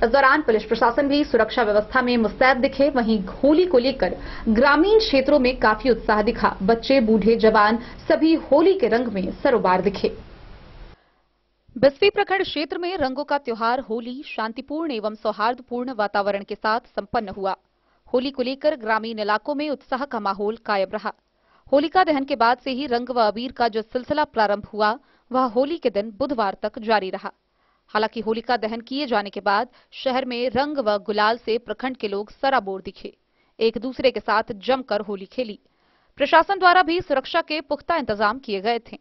इस दौरान पुलिस प्रशासन भी सुरक्षा व्यवस्था में मुस्तैद दिखे। वहीं होली को लेकर ग्रामीण क्षेत्रों में काफी उत्साह दिखा। बच्चे, बूढ़े, जवान सभी होली के रंग में सरोबार दिखे। बिस्फी प्रखंड क्षेत्र में रंगों का त्योहार होली शांतिपूर्ण एवं सौहार्दपूर्ण वातावरण के साथ संपन्न हुआ। होली को लेकर ग्रामीण इलाकों में उत्साह का माहौल कायम रहा। होलिका दहन के बाद से ही रंग व अबीर का जो सिलसिला प्रारंभ हुआ, वह होली के दिन बुधवार तक जारी रहा। हालांकि होलिका दहन किए जाने के बाद शहर में रंग व गुलाल से प्रखंड के लोग सराबोर दिखे, एक दूसरे के साथ जमकर होली खेली। प्रशासन द्वारा भी सुरक्षा के पुख्ता इंतजाम किए गए थे।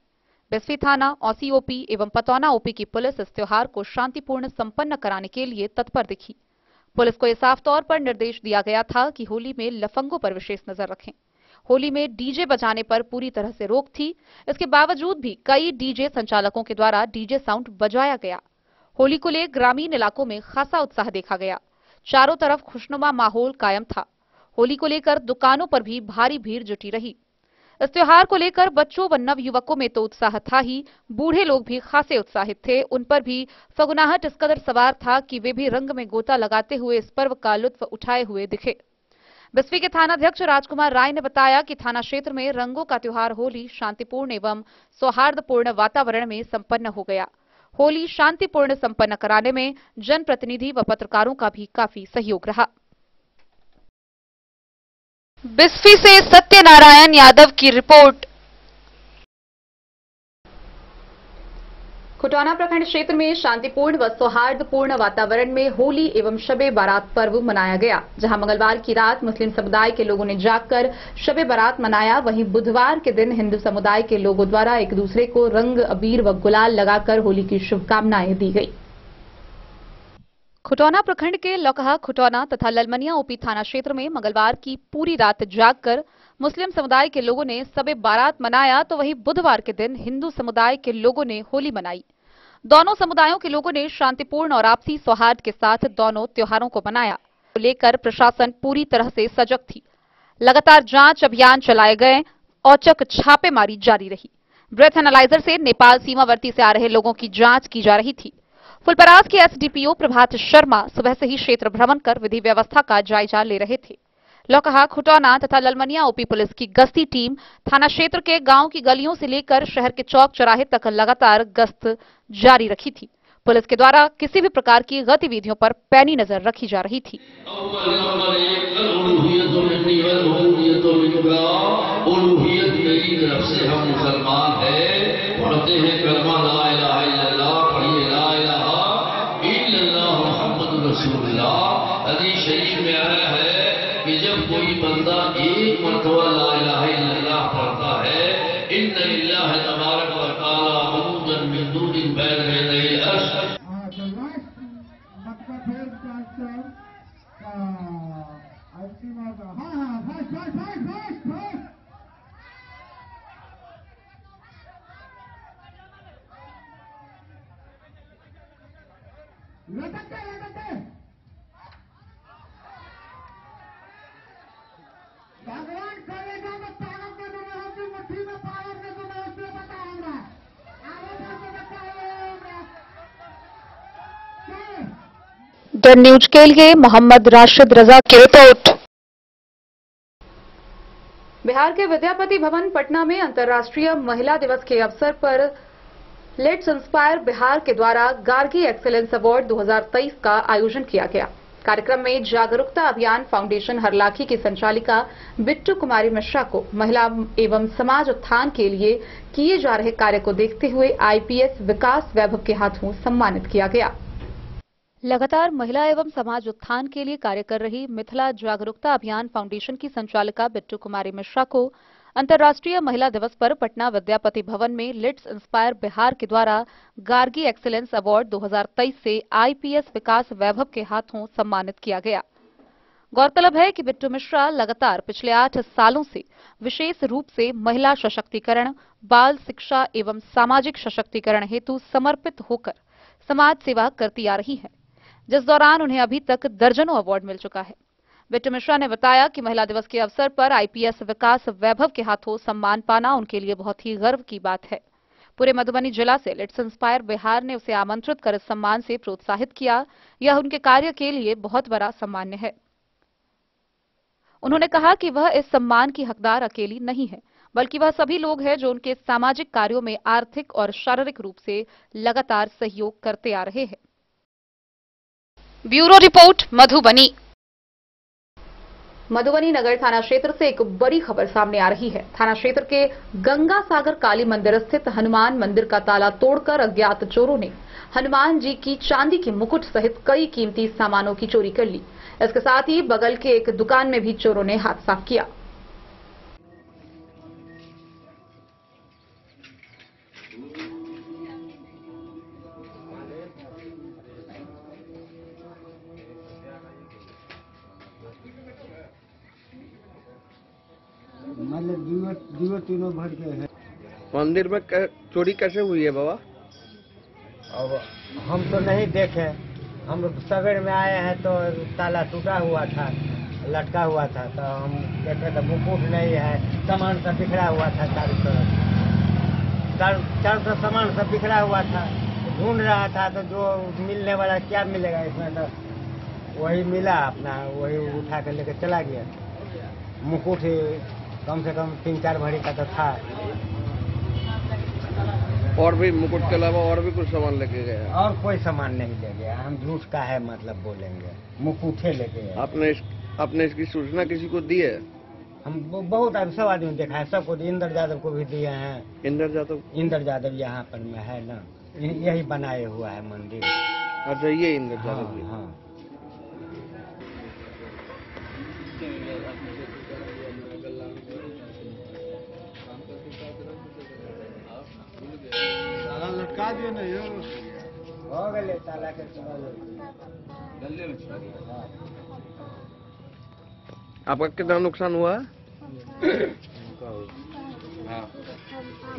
बिस्फी थाना, औसी ओपी एवं पतौना ओपी की पुलिस इस त्योहार को शांतिपूर्ण संपन्न कराने के लिए तत्पर दिखी। पुलिस को यह साफ तौर पर निर्देश दिया गया था कि होली में लफंगों पर विशेष नजर रखें। होली में डीजे बजाने पर पूरी तरह से रोक थी। इसके बावजूद भी कई डीजे संचालकों के द्वारा डीजे साउंड बजाया गया। होली को लेकर ग्रामीण इलाकों में खासा उत्साह देखा गया। चारों तरफ खुशनुमा माहौल कायम था। होली को लेकर दुकानों पर भी भारी भीड़ जुटी रही। इस त्योहार को लेकर बच्चों व नवयुवकों में तो उत्साह था ही, बूढ़े लोग भी खासे उत्साहित थे। उन पर भी फगुनाहट इस कदर सवार था कि वे भी रंग में गोता लगाते हुए इस पर्व का लुत्फ उठाए हुए दिखे। बिस्फी के थानाध्यक्ष राजकुमार राय ने बताया कि थाना क्षेत्र में रंगों का त्योहार होली शांतिपूर्ण एवं सौहार्दपूर्ण वातावरण में संपन्न हो गया। होली शांतिपूर्ण संपन्न कराने में जनप्रतिनिधि व पत्रकारों का भी काफी सहयोग रहा। बिस्फी से सत्यनारायण यादव की रिपोर्ट। खुटौना प्रखंड क्षेत्र में शांतिपूर्ण व सौहार्दपूर्ण वातावरण में होली एवं शबे बारात पर्व मनाया गया। जहां मंगलवार की रात मुस्लिम समुदाय के लोगों ने जागकर शबे बारात मनाया, वहीं बुधवार के दिन हिंदू समुदाय के लोगों द्वारा एक दूसरे को रंग अबीर व गुलाल लगाकर होली की शुभकामनाएं दी गई। खुटौना प्रखंड के लौकहा, खुटौना तथा ललमनिया ओपी थाना क्षेत्र में मंगलवार की पूरी रात जागकर मुस्लिम समुदाय के लोगों ने शबे बारात मनाया, तो वहीं बुधवार के दिन हिंदू समुदाय के लोगों ने होली मनाई। दोनों समुदायों के लोगों ने शांतिपूर्ण और आपसी सौहार्द के साथ दोनों त्योहारों को मनाया। को लेकर प्रशासन पूरी तरह से सजग थी। लगातार जांच अभियान चलाए गए, औचक छापेमारी जारी रही। ब्रेथ एनालाइजर से नेपाल सीमावर्ती से आ रहे लोगों की जांच की जा रही थी। फुलपरास के एसडीपीओ प्रभात शर्मा सुबह से ही क्षेत्र भ्रमण कर विधि व्यवस्था का जायजा ले रहे थे। लौकहा, खुटौना तथा ललमनिया ओपी पुलिस की गश्ती टीम थाना क्षेत्र के गांव की गलियों से लेकर शहर के चौक चौराहे तक लगातार गश्त जारी रखी थी। पुलिस के द्वारा किसी भी प्रकार की गतिविधियों पर पैनी नजर रखी जा रही थी। हम मुसलमान हैं, पढ़ते हैं कलमा ला इलाहा इल्लल्लाह, पढ़िए ला इलाहा इल्लल्लाह मुहम्मदुर रसूलुल्लाह। हदीस शरीफ में आया है कि जब कोई बंदा एक मरतबा ला इलाहा इल्लल्लाह पढ़ता है, इन्ना लिल्लाहि तबारक व तआला हुदूदन मिन दूनिन बैन यदैल अर्श। भगवान करेगा तो ताकत में दुनिया होगी, मुट्ठी में पावर में दुनिया उससे बताऊंगा। द न्यूज के लिए मोहम्मद राशिद रजा की रिपोर्ट। बिहार के विद्यापति भवन पटना में अंतर्राष्ट्रीय महिला दिवस के अवसर पर लेट्स इंस्पायर बिहार के द्वारा गार्गी एक्सीलेंस अवार्ड 2023 का आयोजन किया गया। कार्यक्रम में जागरूकता अभियान फाउंडेशन हरलाखी की संचालिका बिट्टू कुमारी मिश्रा को महिला एवं समाज उत्थान के लिए किए जा रहे कार्य को देखते हुए आईपीएस विकास वैभव के हाथों सम्मानित किया गया। लगातार महिला एवं समाज उत्थान के लिए कार्य कर रही मिथिला जागरूकता अभियान फाउंडेशन की संचालिका बिट्टू कुमारी मिश्रा को अंतर्राष्ट्रीय महिला दिवस पर पटना विद्यापति भवन में लेट्स इंस्पायर बिहार के द्वारा गार्गी एक्सीलेंस अवार्ड 2023 से आईपीएस विकास वैभव के हाथों सम्मानित किया गया। गौरतलब है कि बिट्टू मिश्रा लगातार पिछले 8 सालों से विशेष रूप से महिला सशक्तिकरण, बाल शिक्षा एवं सामाजिक सशक्तिकरण हेतु समर्पित होकर समाज सेवा करती आ रही है, जिस दौरान उन्हें अभी तक दर्जनों अवार्ड मिल चुका है। बिट्टू मिश्रा ने बताया कि महिला दिवस के अवसर पर आईपीएस विकास वैभव के हाथों सम्मान पाना उनके लिए बहुत ही गर्व की बात है। पूरे मधुबनी जिला से लेट्स इंस्पायर बिहार ने उसे आमंत्रित कर इस सम्मान से प्रोत्साहित किया। यह उनके कार्य के लिए बहुत बड़ा सम्मान है। उन्होंने कहा कि वह इस सम्मान की हकदार अकेली नहीं है, बल्कि वह सभी लोग हैं जो उनके सामाजिक कार्यों में आर्थिक और शारीरिक रूप से लगातार सहयोग करते आ रहे हैं। Bureau report, Madhubani. मधुबनी नगर थाना क्षेत्र से एक बड़ी खबर सामने आ रही है। थाना क्षेत्र के गंगा सागर काली मंदिर स्थित हनुमान मंदिर का ताला तोड़कर अज्ञात चोरों ने हनुमान जी की चांदी के मुकुट सहित कई कीमती सामानों की चोरी कर ली। इसके साथ ही बगल के एक दुकान में भी चोरों ने हाथ साफ किया। दियो तीनों भर के है। मंदिर में चोरी कैसे हुई है बाबा? अब हम तो नहीं देखे, हम सवेर में आए हैं तो ताला टूटा हुआ था, लटका हुआ था, तो हम देखे तो मुकुट नहीं है, सामान सब बिखरा हुआ था, चारों तरफ सामान सब बिखरा हुआ था। ढूंढ रहा था तो जो मिलने वाला क्या मिलेगा इसमें, तो वही मिला, अपना वही उठा कर लेकर चला गया। मुकुट कम से कम 3-4 भरी का तो था। और भी मुकुट के अलावा और भी कुछ सामान लेके गए? और कोई सामान नहीं ले गया, हम झूठ का है मतलब बोलेंगे, मुकुटे लेके गए। आपने इसकी सूचना किसी को दी है? हम बहुत सब आदमी देखा है, सबको। इंद्र यादव को भी दिए हैं। इंद्र यादव यहाँ पर में है ना। यही बनाए हुआ है मंदिर। अच्छा, ये इंद्र हाँ, हाँ। लटका दिए ना यो हो गए ताला के आपका कितना नुकसान हुआ?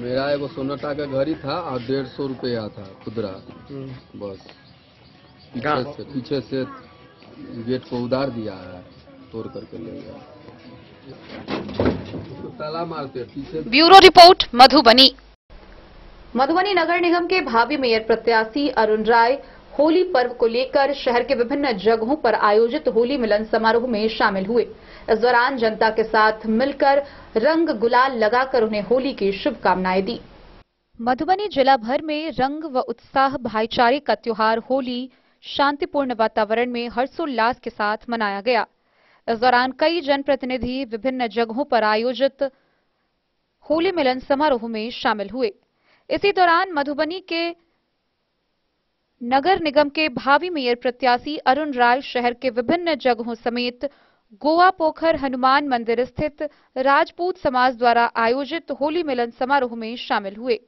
मेरा एगो सोनाटा का घड़ी था और 150 रुपया था खुदरा, बस पीछे से गेट को उधार दिया है, तोड़ करके ले गया, ताला मारते पीछे। Bureau report Madhubani. मधुबनी नगर निगम के भावी मेयर प्रत्याशी अरुण राय होली पर्व को लेकर शहर के विभिन्न जगहों पर आयोजित होली मिलन समारोह में शामिल हुए। इस दौरान जनता के साथ मिलकर रंग गुलाल लगाकर उन्हें होली की शुभकामनाएं दी। मधुबनी जिला भर में रंग व उत्साह भाईचारे का त्योहार होली शांतिपूर्ण वातावरण में हर्षोल्लास के साथ मनाया गया। इस दौरान कई जनप्रतिनिधि विभिन्न जगहों पर आयोजित होली मिलन समारोह में शामिल हुए। इसी दौरान मधुबनी के नगर निगम के भावी मेयर प्रत्याशी अरुण राय शहर के विभिन्न जगहों समेत गोवा पोखर हनुमान मंदिर स्थित राजपूत समाज द्वारा आयोजित होली मिलन समारोह में शामिल हुए।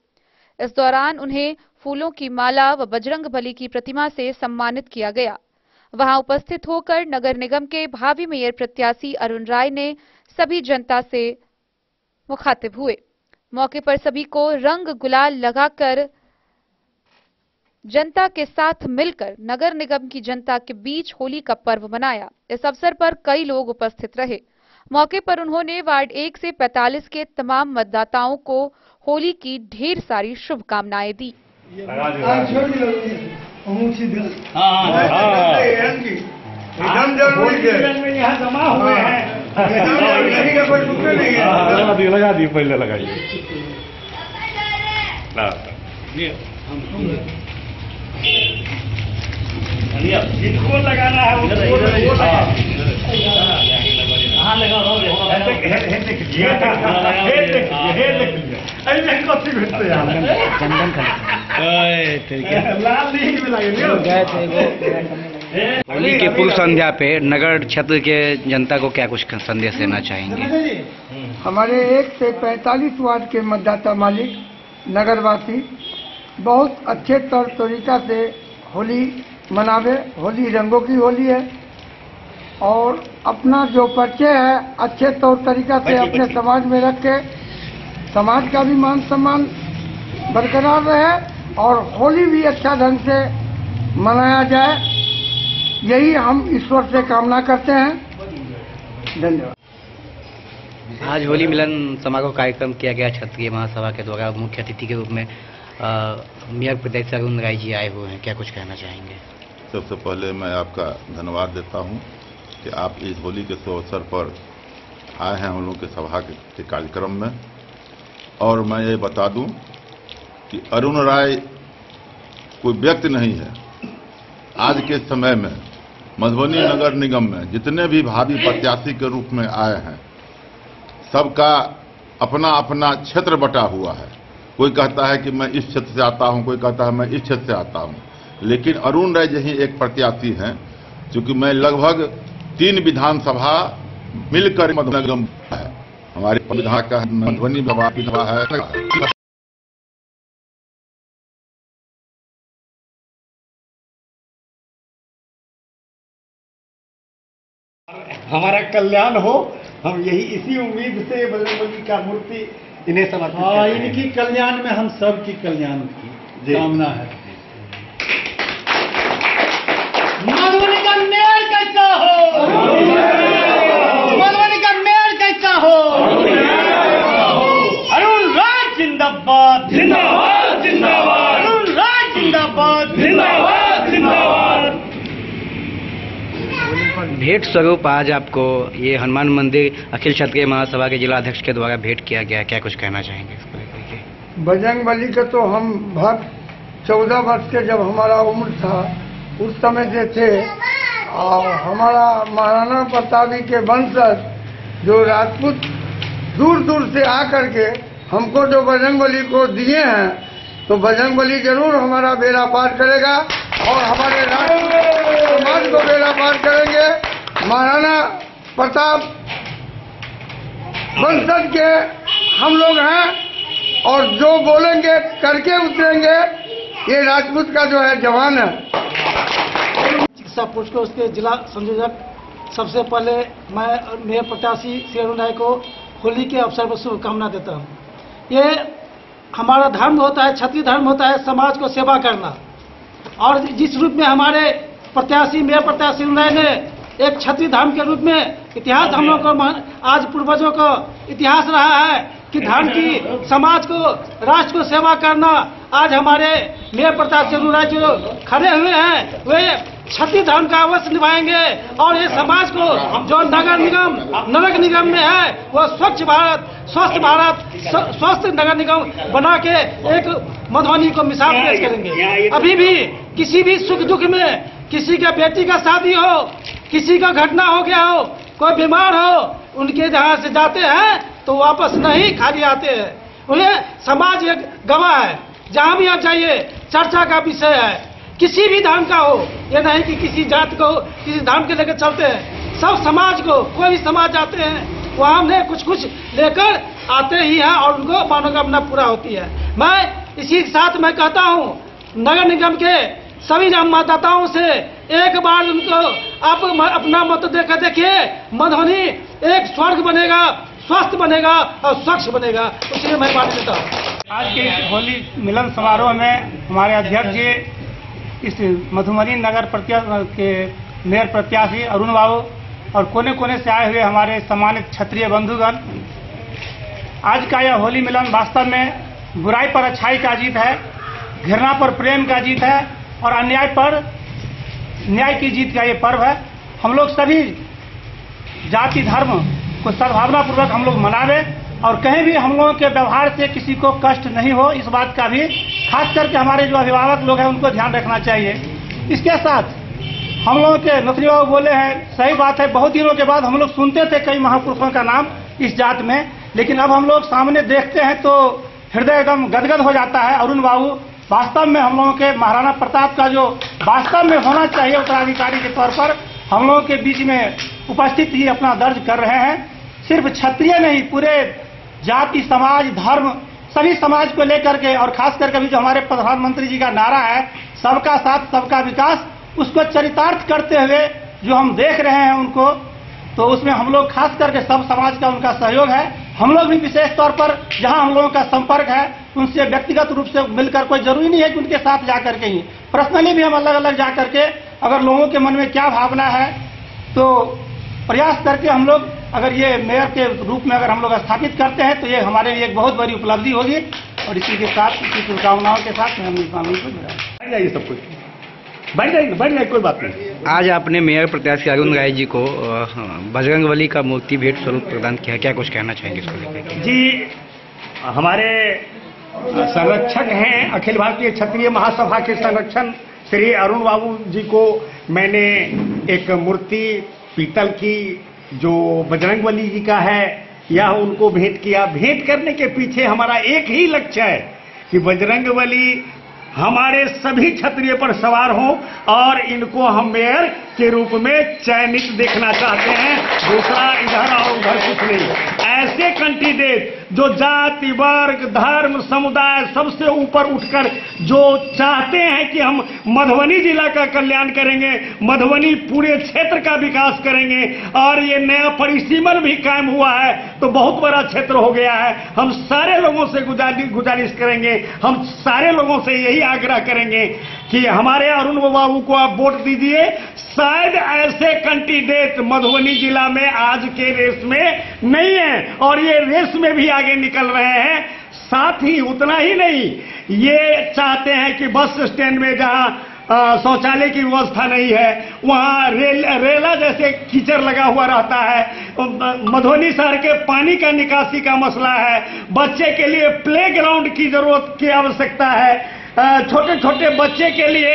इस दौरान उन्हें फूलों की माला व बजरंगबली की प्रतिमा से सम्मानित किया गया। वहां उपस्थित होकर नगर निगम के भावी मेयर प्रत्याशी अरुण राय ने सभी जनता से मुखातिब हुए। मौके पर सभी को रंग गुलाल लगाकर जनता के साथ मिलकर नगर निगम की जनता के बीच होली का पर्व मनाया। इस अवसर पर कई लोग उपस्थित रहे। मौके पर उन्होंने वार्ड 1 से 45 के तमाम मतदाताओं को होली की ढेर सारी शुभकामनाएं दी। लगा दी, पहले लगाइए। जिनको लगाना है होली के पूर्व संध्या पे नगर क्षेत्र के जनता को क्या कुछ संदेश देना चाहेंगे? हमारे 1 से 45 वार्ड के मतदाता मालिक नगरवासी बहुत अच्छे तौर तरीका से होली मनावे। होली रंगों की होली है और अपना जो परिचय है अच्छे तौर तरीका से अपने समाज में रख के समाज का भी मान सम्मान बरकरार रहे और होली भी अच्छा ढंग से मनाया जाए, यही हम ईश्वर से कामना करते हैं। धन्यवाद। आज होली मिलन समारोह कार्यक्रम किया गया क्षेत्रीय महासभा के द्वारा। मुख्य अतिथि के रूप में मेयर प्रत्याशी अरुण राय जी आए हुए हैं, क्या कुछ कहना चाहेंगे? सबसे पहले मैं आपका धन्यवाद देता हूं कि आप इस होली के शुभ अवसर पर आए हैं हम लोग के सभा के कार्यक्रम में। और मैं ये बता दूं कि अरुण राय कोई व्यक्ति नहीं है। आज के समय में मधुबनी नगर निगम में जितने भी भावी प्रत्याशी के रूप में आए हैं, सबका अपना अपना क्षेत्र बटा हुआ है। कोई कहता है कि मैं इस क्षेत्र से आता हूं, कोई कहता है मैं इस क्षेत्र से आता हूं, लेकिन अरुण राय जी एक प्रत्याशी हैं। क्योंकि मैं लगभग 3 विधानसभा मिलकर मधुबनी निगम है, हमारे विधान का मधुबनी विधानसभा है। हमारा कल्याण हो, हम यही इसी उम्मीद से बजरंगबली का मूर्ति इन्हें समर्पित करते हैं। इनकी कल्याण में हम सब की कल्याण की कामना है। मधुबनी का मेयर कैसा हो? मधुबनी का मेयर कैसा हो? अरुण राय जिंदाबाद, जिंदाबाद, जिंदाबाद। अरुण राय जिंदाबाद, जिंदाबाद, जिंदाबाद। भेंट स्वरूप आज आपको ये हनुमान मंदिर अखिल क्षेत्रीय महासभा के जिला अध्यक्ष के द्वारा भेंट किया गया, क्या कुछ कहना चाहेंगे इसको लेकर के? बजरंगबली का तो हम भक्त 14 वर्ष के जब हमारा उम्र था उस समय से थे और हमारा महाराणा प्रतापी के वंशज जो राजपूत दूर दूर से आकर के हमको जो बजरंगबली को दिए हैं, तो बजरंगबली जरूर हमारा बेड़ा पार करेगा और हमारे राष्ट्र समाज को बेड़ा पार करेंगे। महाराणा प्रताप वंशज के हम लोग हैं और जो बोलेंगे करके उतरेंगे। ये राजपूत का जो है जवान है। चिकित्सा पोस्ट के उसके जिला संयोजक, सबसे पहले मैं मेयर प्रत्याशी श्री अरुण राय को होली के अवसर पर शुभकामना देता हूँ। ये हमारा धर्म होता है, क्षत्रिय धर्म होता है समाज को सेवा करना, और जिस रूप में हमारे प्रत्याशी मेयर प्रत्याशी अरुण राय ने एक क्षत्रिय धर्म के रूप में इतिहास हम लोग को, आज पूर्वजों को इतिहास रहा है कि धर्म की, समाज को, राष्ट्र को सेवा करना। आज हमारे मेयर प्रत्याशी अरुण राय जो खड़े हुए हैं वे क्षत्रिय धर्म का अवश्य निभाएंगे और ये समाज को जो नगर निगम में है वो स्वच्छ भारत, स्वस्थ भारत, स्वस्थ नगर निगम बना के एक मधुबनी को मिसाल पेश करेंगे। अभी भी किसी भी सुख दुख में, किसी का बेटी का शादी हो, किसी का घटना हो गया हो, कोई बीमार हो, उनके जहाँ से जाते हैं तो वापस नहीं खाली आते हैं। उन्हें समाज एक गवाह है, जहाँ भी आप जाइए चर्चा का विषय है। किसी भी धर्म का हो, ये नहीं कि किसी जात को, किसी धर्म के लेकर चलते हैं। सब समाज को, कोई भी समाज आते हैं वहाँ हमने कुछ लेकर आते ही हैं और उनको मनोकामना पूरा होती है। मैं इसी के साथ मैं कहता हूँ नगर निगम के सभी मतदाताओं से एक बार उनको आप अपना मत देकर देखिए, मधुबनी एक स्वर्ग बनेगा, स्वस्थ बनेगा और स्वच्छ बनेगा। इसलिए मैं बात देता हूँ। आज के इस होली मिलन समारोह में हमारे अध्यक्ष जी, इस मधुबनी नगर के मेयर प्रत्याशी अरुण बाबू और कोने कोने से आए हुए हमारे सम्मानित क्षत्रिय बंधुगण, आज का यह होली मिलन वास्तव में बुराई पर अच्छाई का जीत है, घृणा पर प्रेम का जीत है और अन्याय पर न्याय की जीत का ये पर्व है। हम लोग सभी जाति धर्म को सद्भावना पूर्वक हम लोग मनावे और कहीं भी हम लोगों के व्यवहार से किसी को कष्ट नहीं हो, इस बात का भी खास करके हमारे जो अभिभावक लोग हैं उनको ध्यान रखना चाहिए। इसके साथ हम लोगों के नथनी बाबू बोले हैं, सही बात है, बहुत दिनों के बाद हम लोग सुनते थे कई महापुरुषों का नाम इस जात में, लेकिन अब हम लोग सामने देखते हैं तो हृदय एकदम गदगद हो जाता है। अरुण बाबू वास्तव में हम लोगों के महाराणा प्रताप का जो वास्तव में होना चाहिए उत्तराधिकारी के तौर पर हम लोगों के बीच में उपस्थित ही अपना दर्ज कर रहे हैं। सिर्फ क्षत्रिय नहीं, पूरे जाति, समाज, धर्म, सभी समाज को लेकर के और खास करके भी जो हमारे प्रधानमंत्री जी का नारा है सबका साथ सबका विकास, उसको चरितार्थ करते हुए जो हम देख रहे हैं उनको, तो उसमें हम लोग खास करके सब समाज का उनका सहयोग है। हम लोग भी विशेष तौर पर जहां हम लोगों का संपर्क है उनसे व्यक्तिगत रूप से मिलकर, कोई जरूरी नहीं है कि उनके साथ जाकर के ही, पर्सनली भी हम अलग अलग जाकर के अगर लोगों के मन में क्या भावना है तो प्रयास करके हम लोग अगर ये मेयर के रूप में अगर हम लोग स्थापित करते हैं तो ये हमारे लिए एक बहुत बड़ी उपलब्धि होगी। और इसी के साथ, इसी शुभकामनाओं के साथ मैं अपनी शामिल को बढ़ जाइए, सब कुछ बढ़ जाए, कोई बात नहीं। आज आपने मेयर प्रत्याशी अरुण राय जी को बजरंगबली का मूर्ति भेंट स्वरूप प्रदान किया, क्या कुछ कहना चाहेंगे इसको लेकर? जी, हमारे संरक्षक हैं अखिल भारतीय क्षत्रिय महासभा के संरक्षण श्री अरुण बाबू जी को मैंने एक मूर्ति पीतल की जो बजरंगबली जी का है यह उनको भेंट किया। भेंट करने के पीछे हमारा एक ही लक्ष्य है कि बजरंगबली हमारे सभी क्षत्रिय पर सवार हों और इनको हम मेयर के रूप में चयनित देखना चाहते हैं, दूसरा इधर और उधर कुछ नहीं। ऐसे कैंडिडेट जो जाति, वर्ग, धर्म, समुदाय सबसे ऊपर उठकर जो चाहते हैं कि हम मधुबनी जिला का कल्याण करेंगे, मधुबनी पूरे क्षेत्र का विकास करेंगे और ये नया परिसीमन भी कायम हुआ है तो बहुत बड़ा क्षेत्र हो गया है। हम सारे लोगों से गुजारिश करेंगे, हम सारे लोगों से यही आग्रह करेंगे कि हमारे अरुण बाबू को आप वोट दीजिए। शायद ऐसे कैंडिडेट मधुबनी जिला में आज के रेस में नहीं है और ये रेस में भी आगे निकल रहे हैं। साथ ही उतना ही नहीं, ये चाहते हैं कि बस स्टैंड में जहां शौचालय की व्यवस्था नहीं है वहां रेला जैसे कीचड़ लगा हुआ रहता है। मधुबनी शहर के पानी का निकासी का मसला है, बच्चे के लिए प्ले ग्राउंड की जरूरत की आवश्यकता है, छोटे छोटे बच्चे के लिए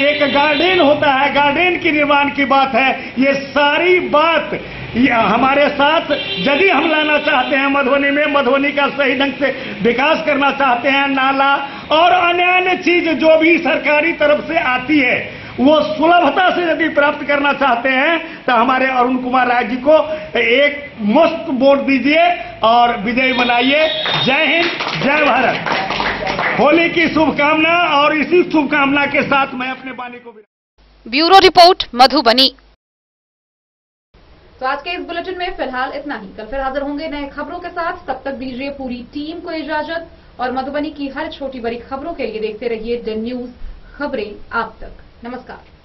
एक गार्डन होता है, गार्डन की निर्माण की बात है। ये सारी बात हमारे साथ यदि हम लाना चाहते हैं मधुबनी में, मधुबनी का सही ढंग से विकास करना चाहते हैं, नाला और अन्य अन्य चीज जो भी सरकारी तरफ से आती है वो सुलभता से यदि प्राप्त करना चाहते हैं तो हमारे अरुण कुमार राय जी को एक मस्त वोट दीजिए और विजयी बनाइए। जय हिंद, जय भारत। होली की शुभकामना और इसी शुभकामना के साथ मैं अपने वाणी को ब्यूरो रिपोर्ट मधुबनी। तो आज के इस बुलेटिन में फिलहाल इतना ही। कल फिर हाजिर होंगे नए खबरों के साथ। तब तक दीजिए पूरी टीम को इजाजत और मधुबनी की हर छोटी बड़ी खबरों के लिए देखते रहिए द न्यूज, खबरें आप तक। नमस्कार।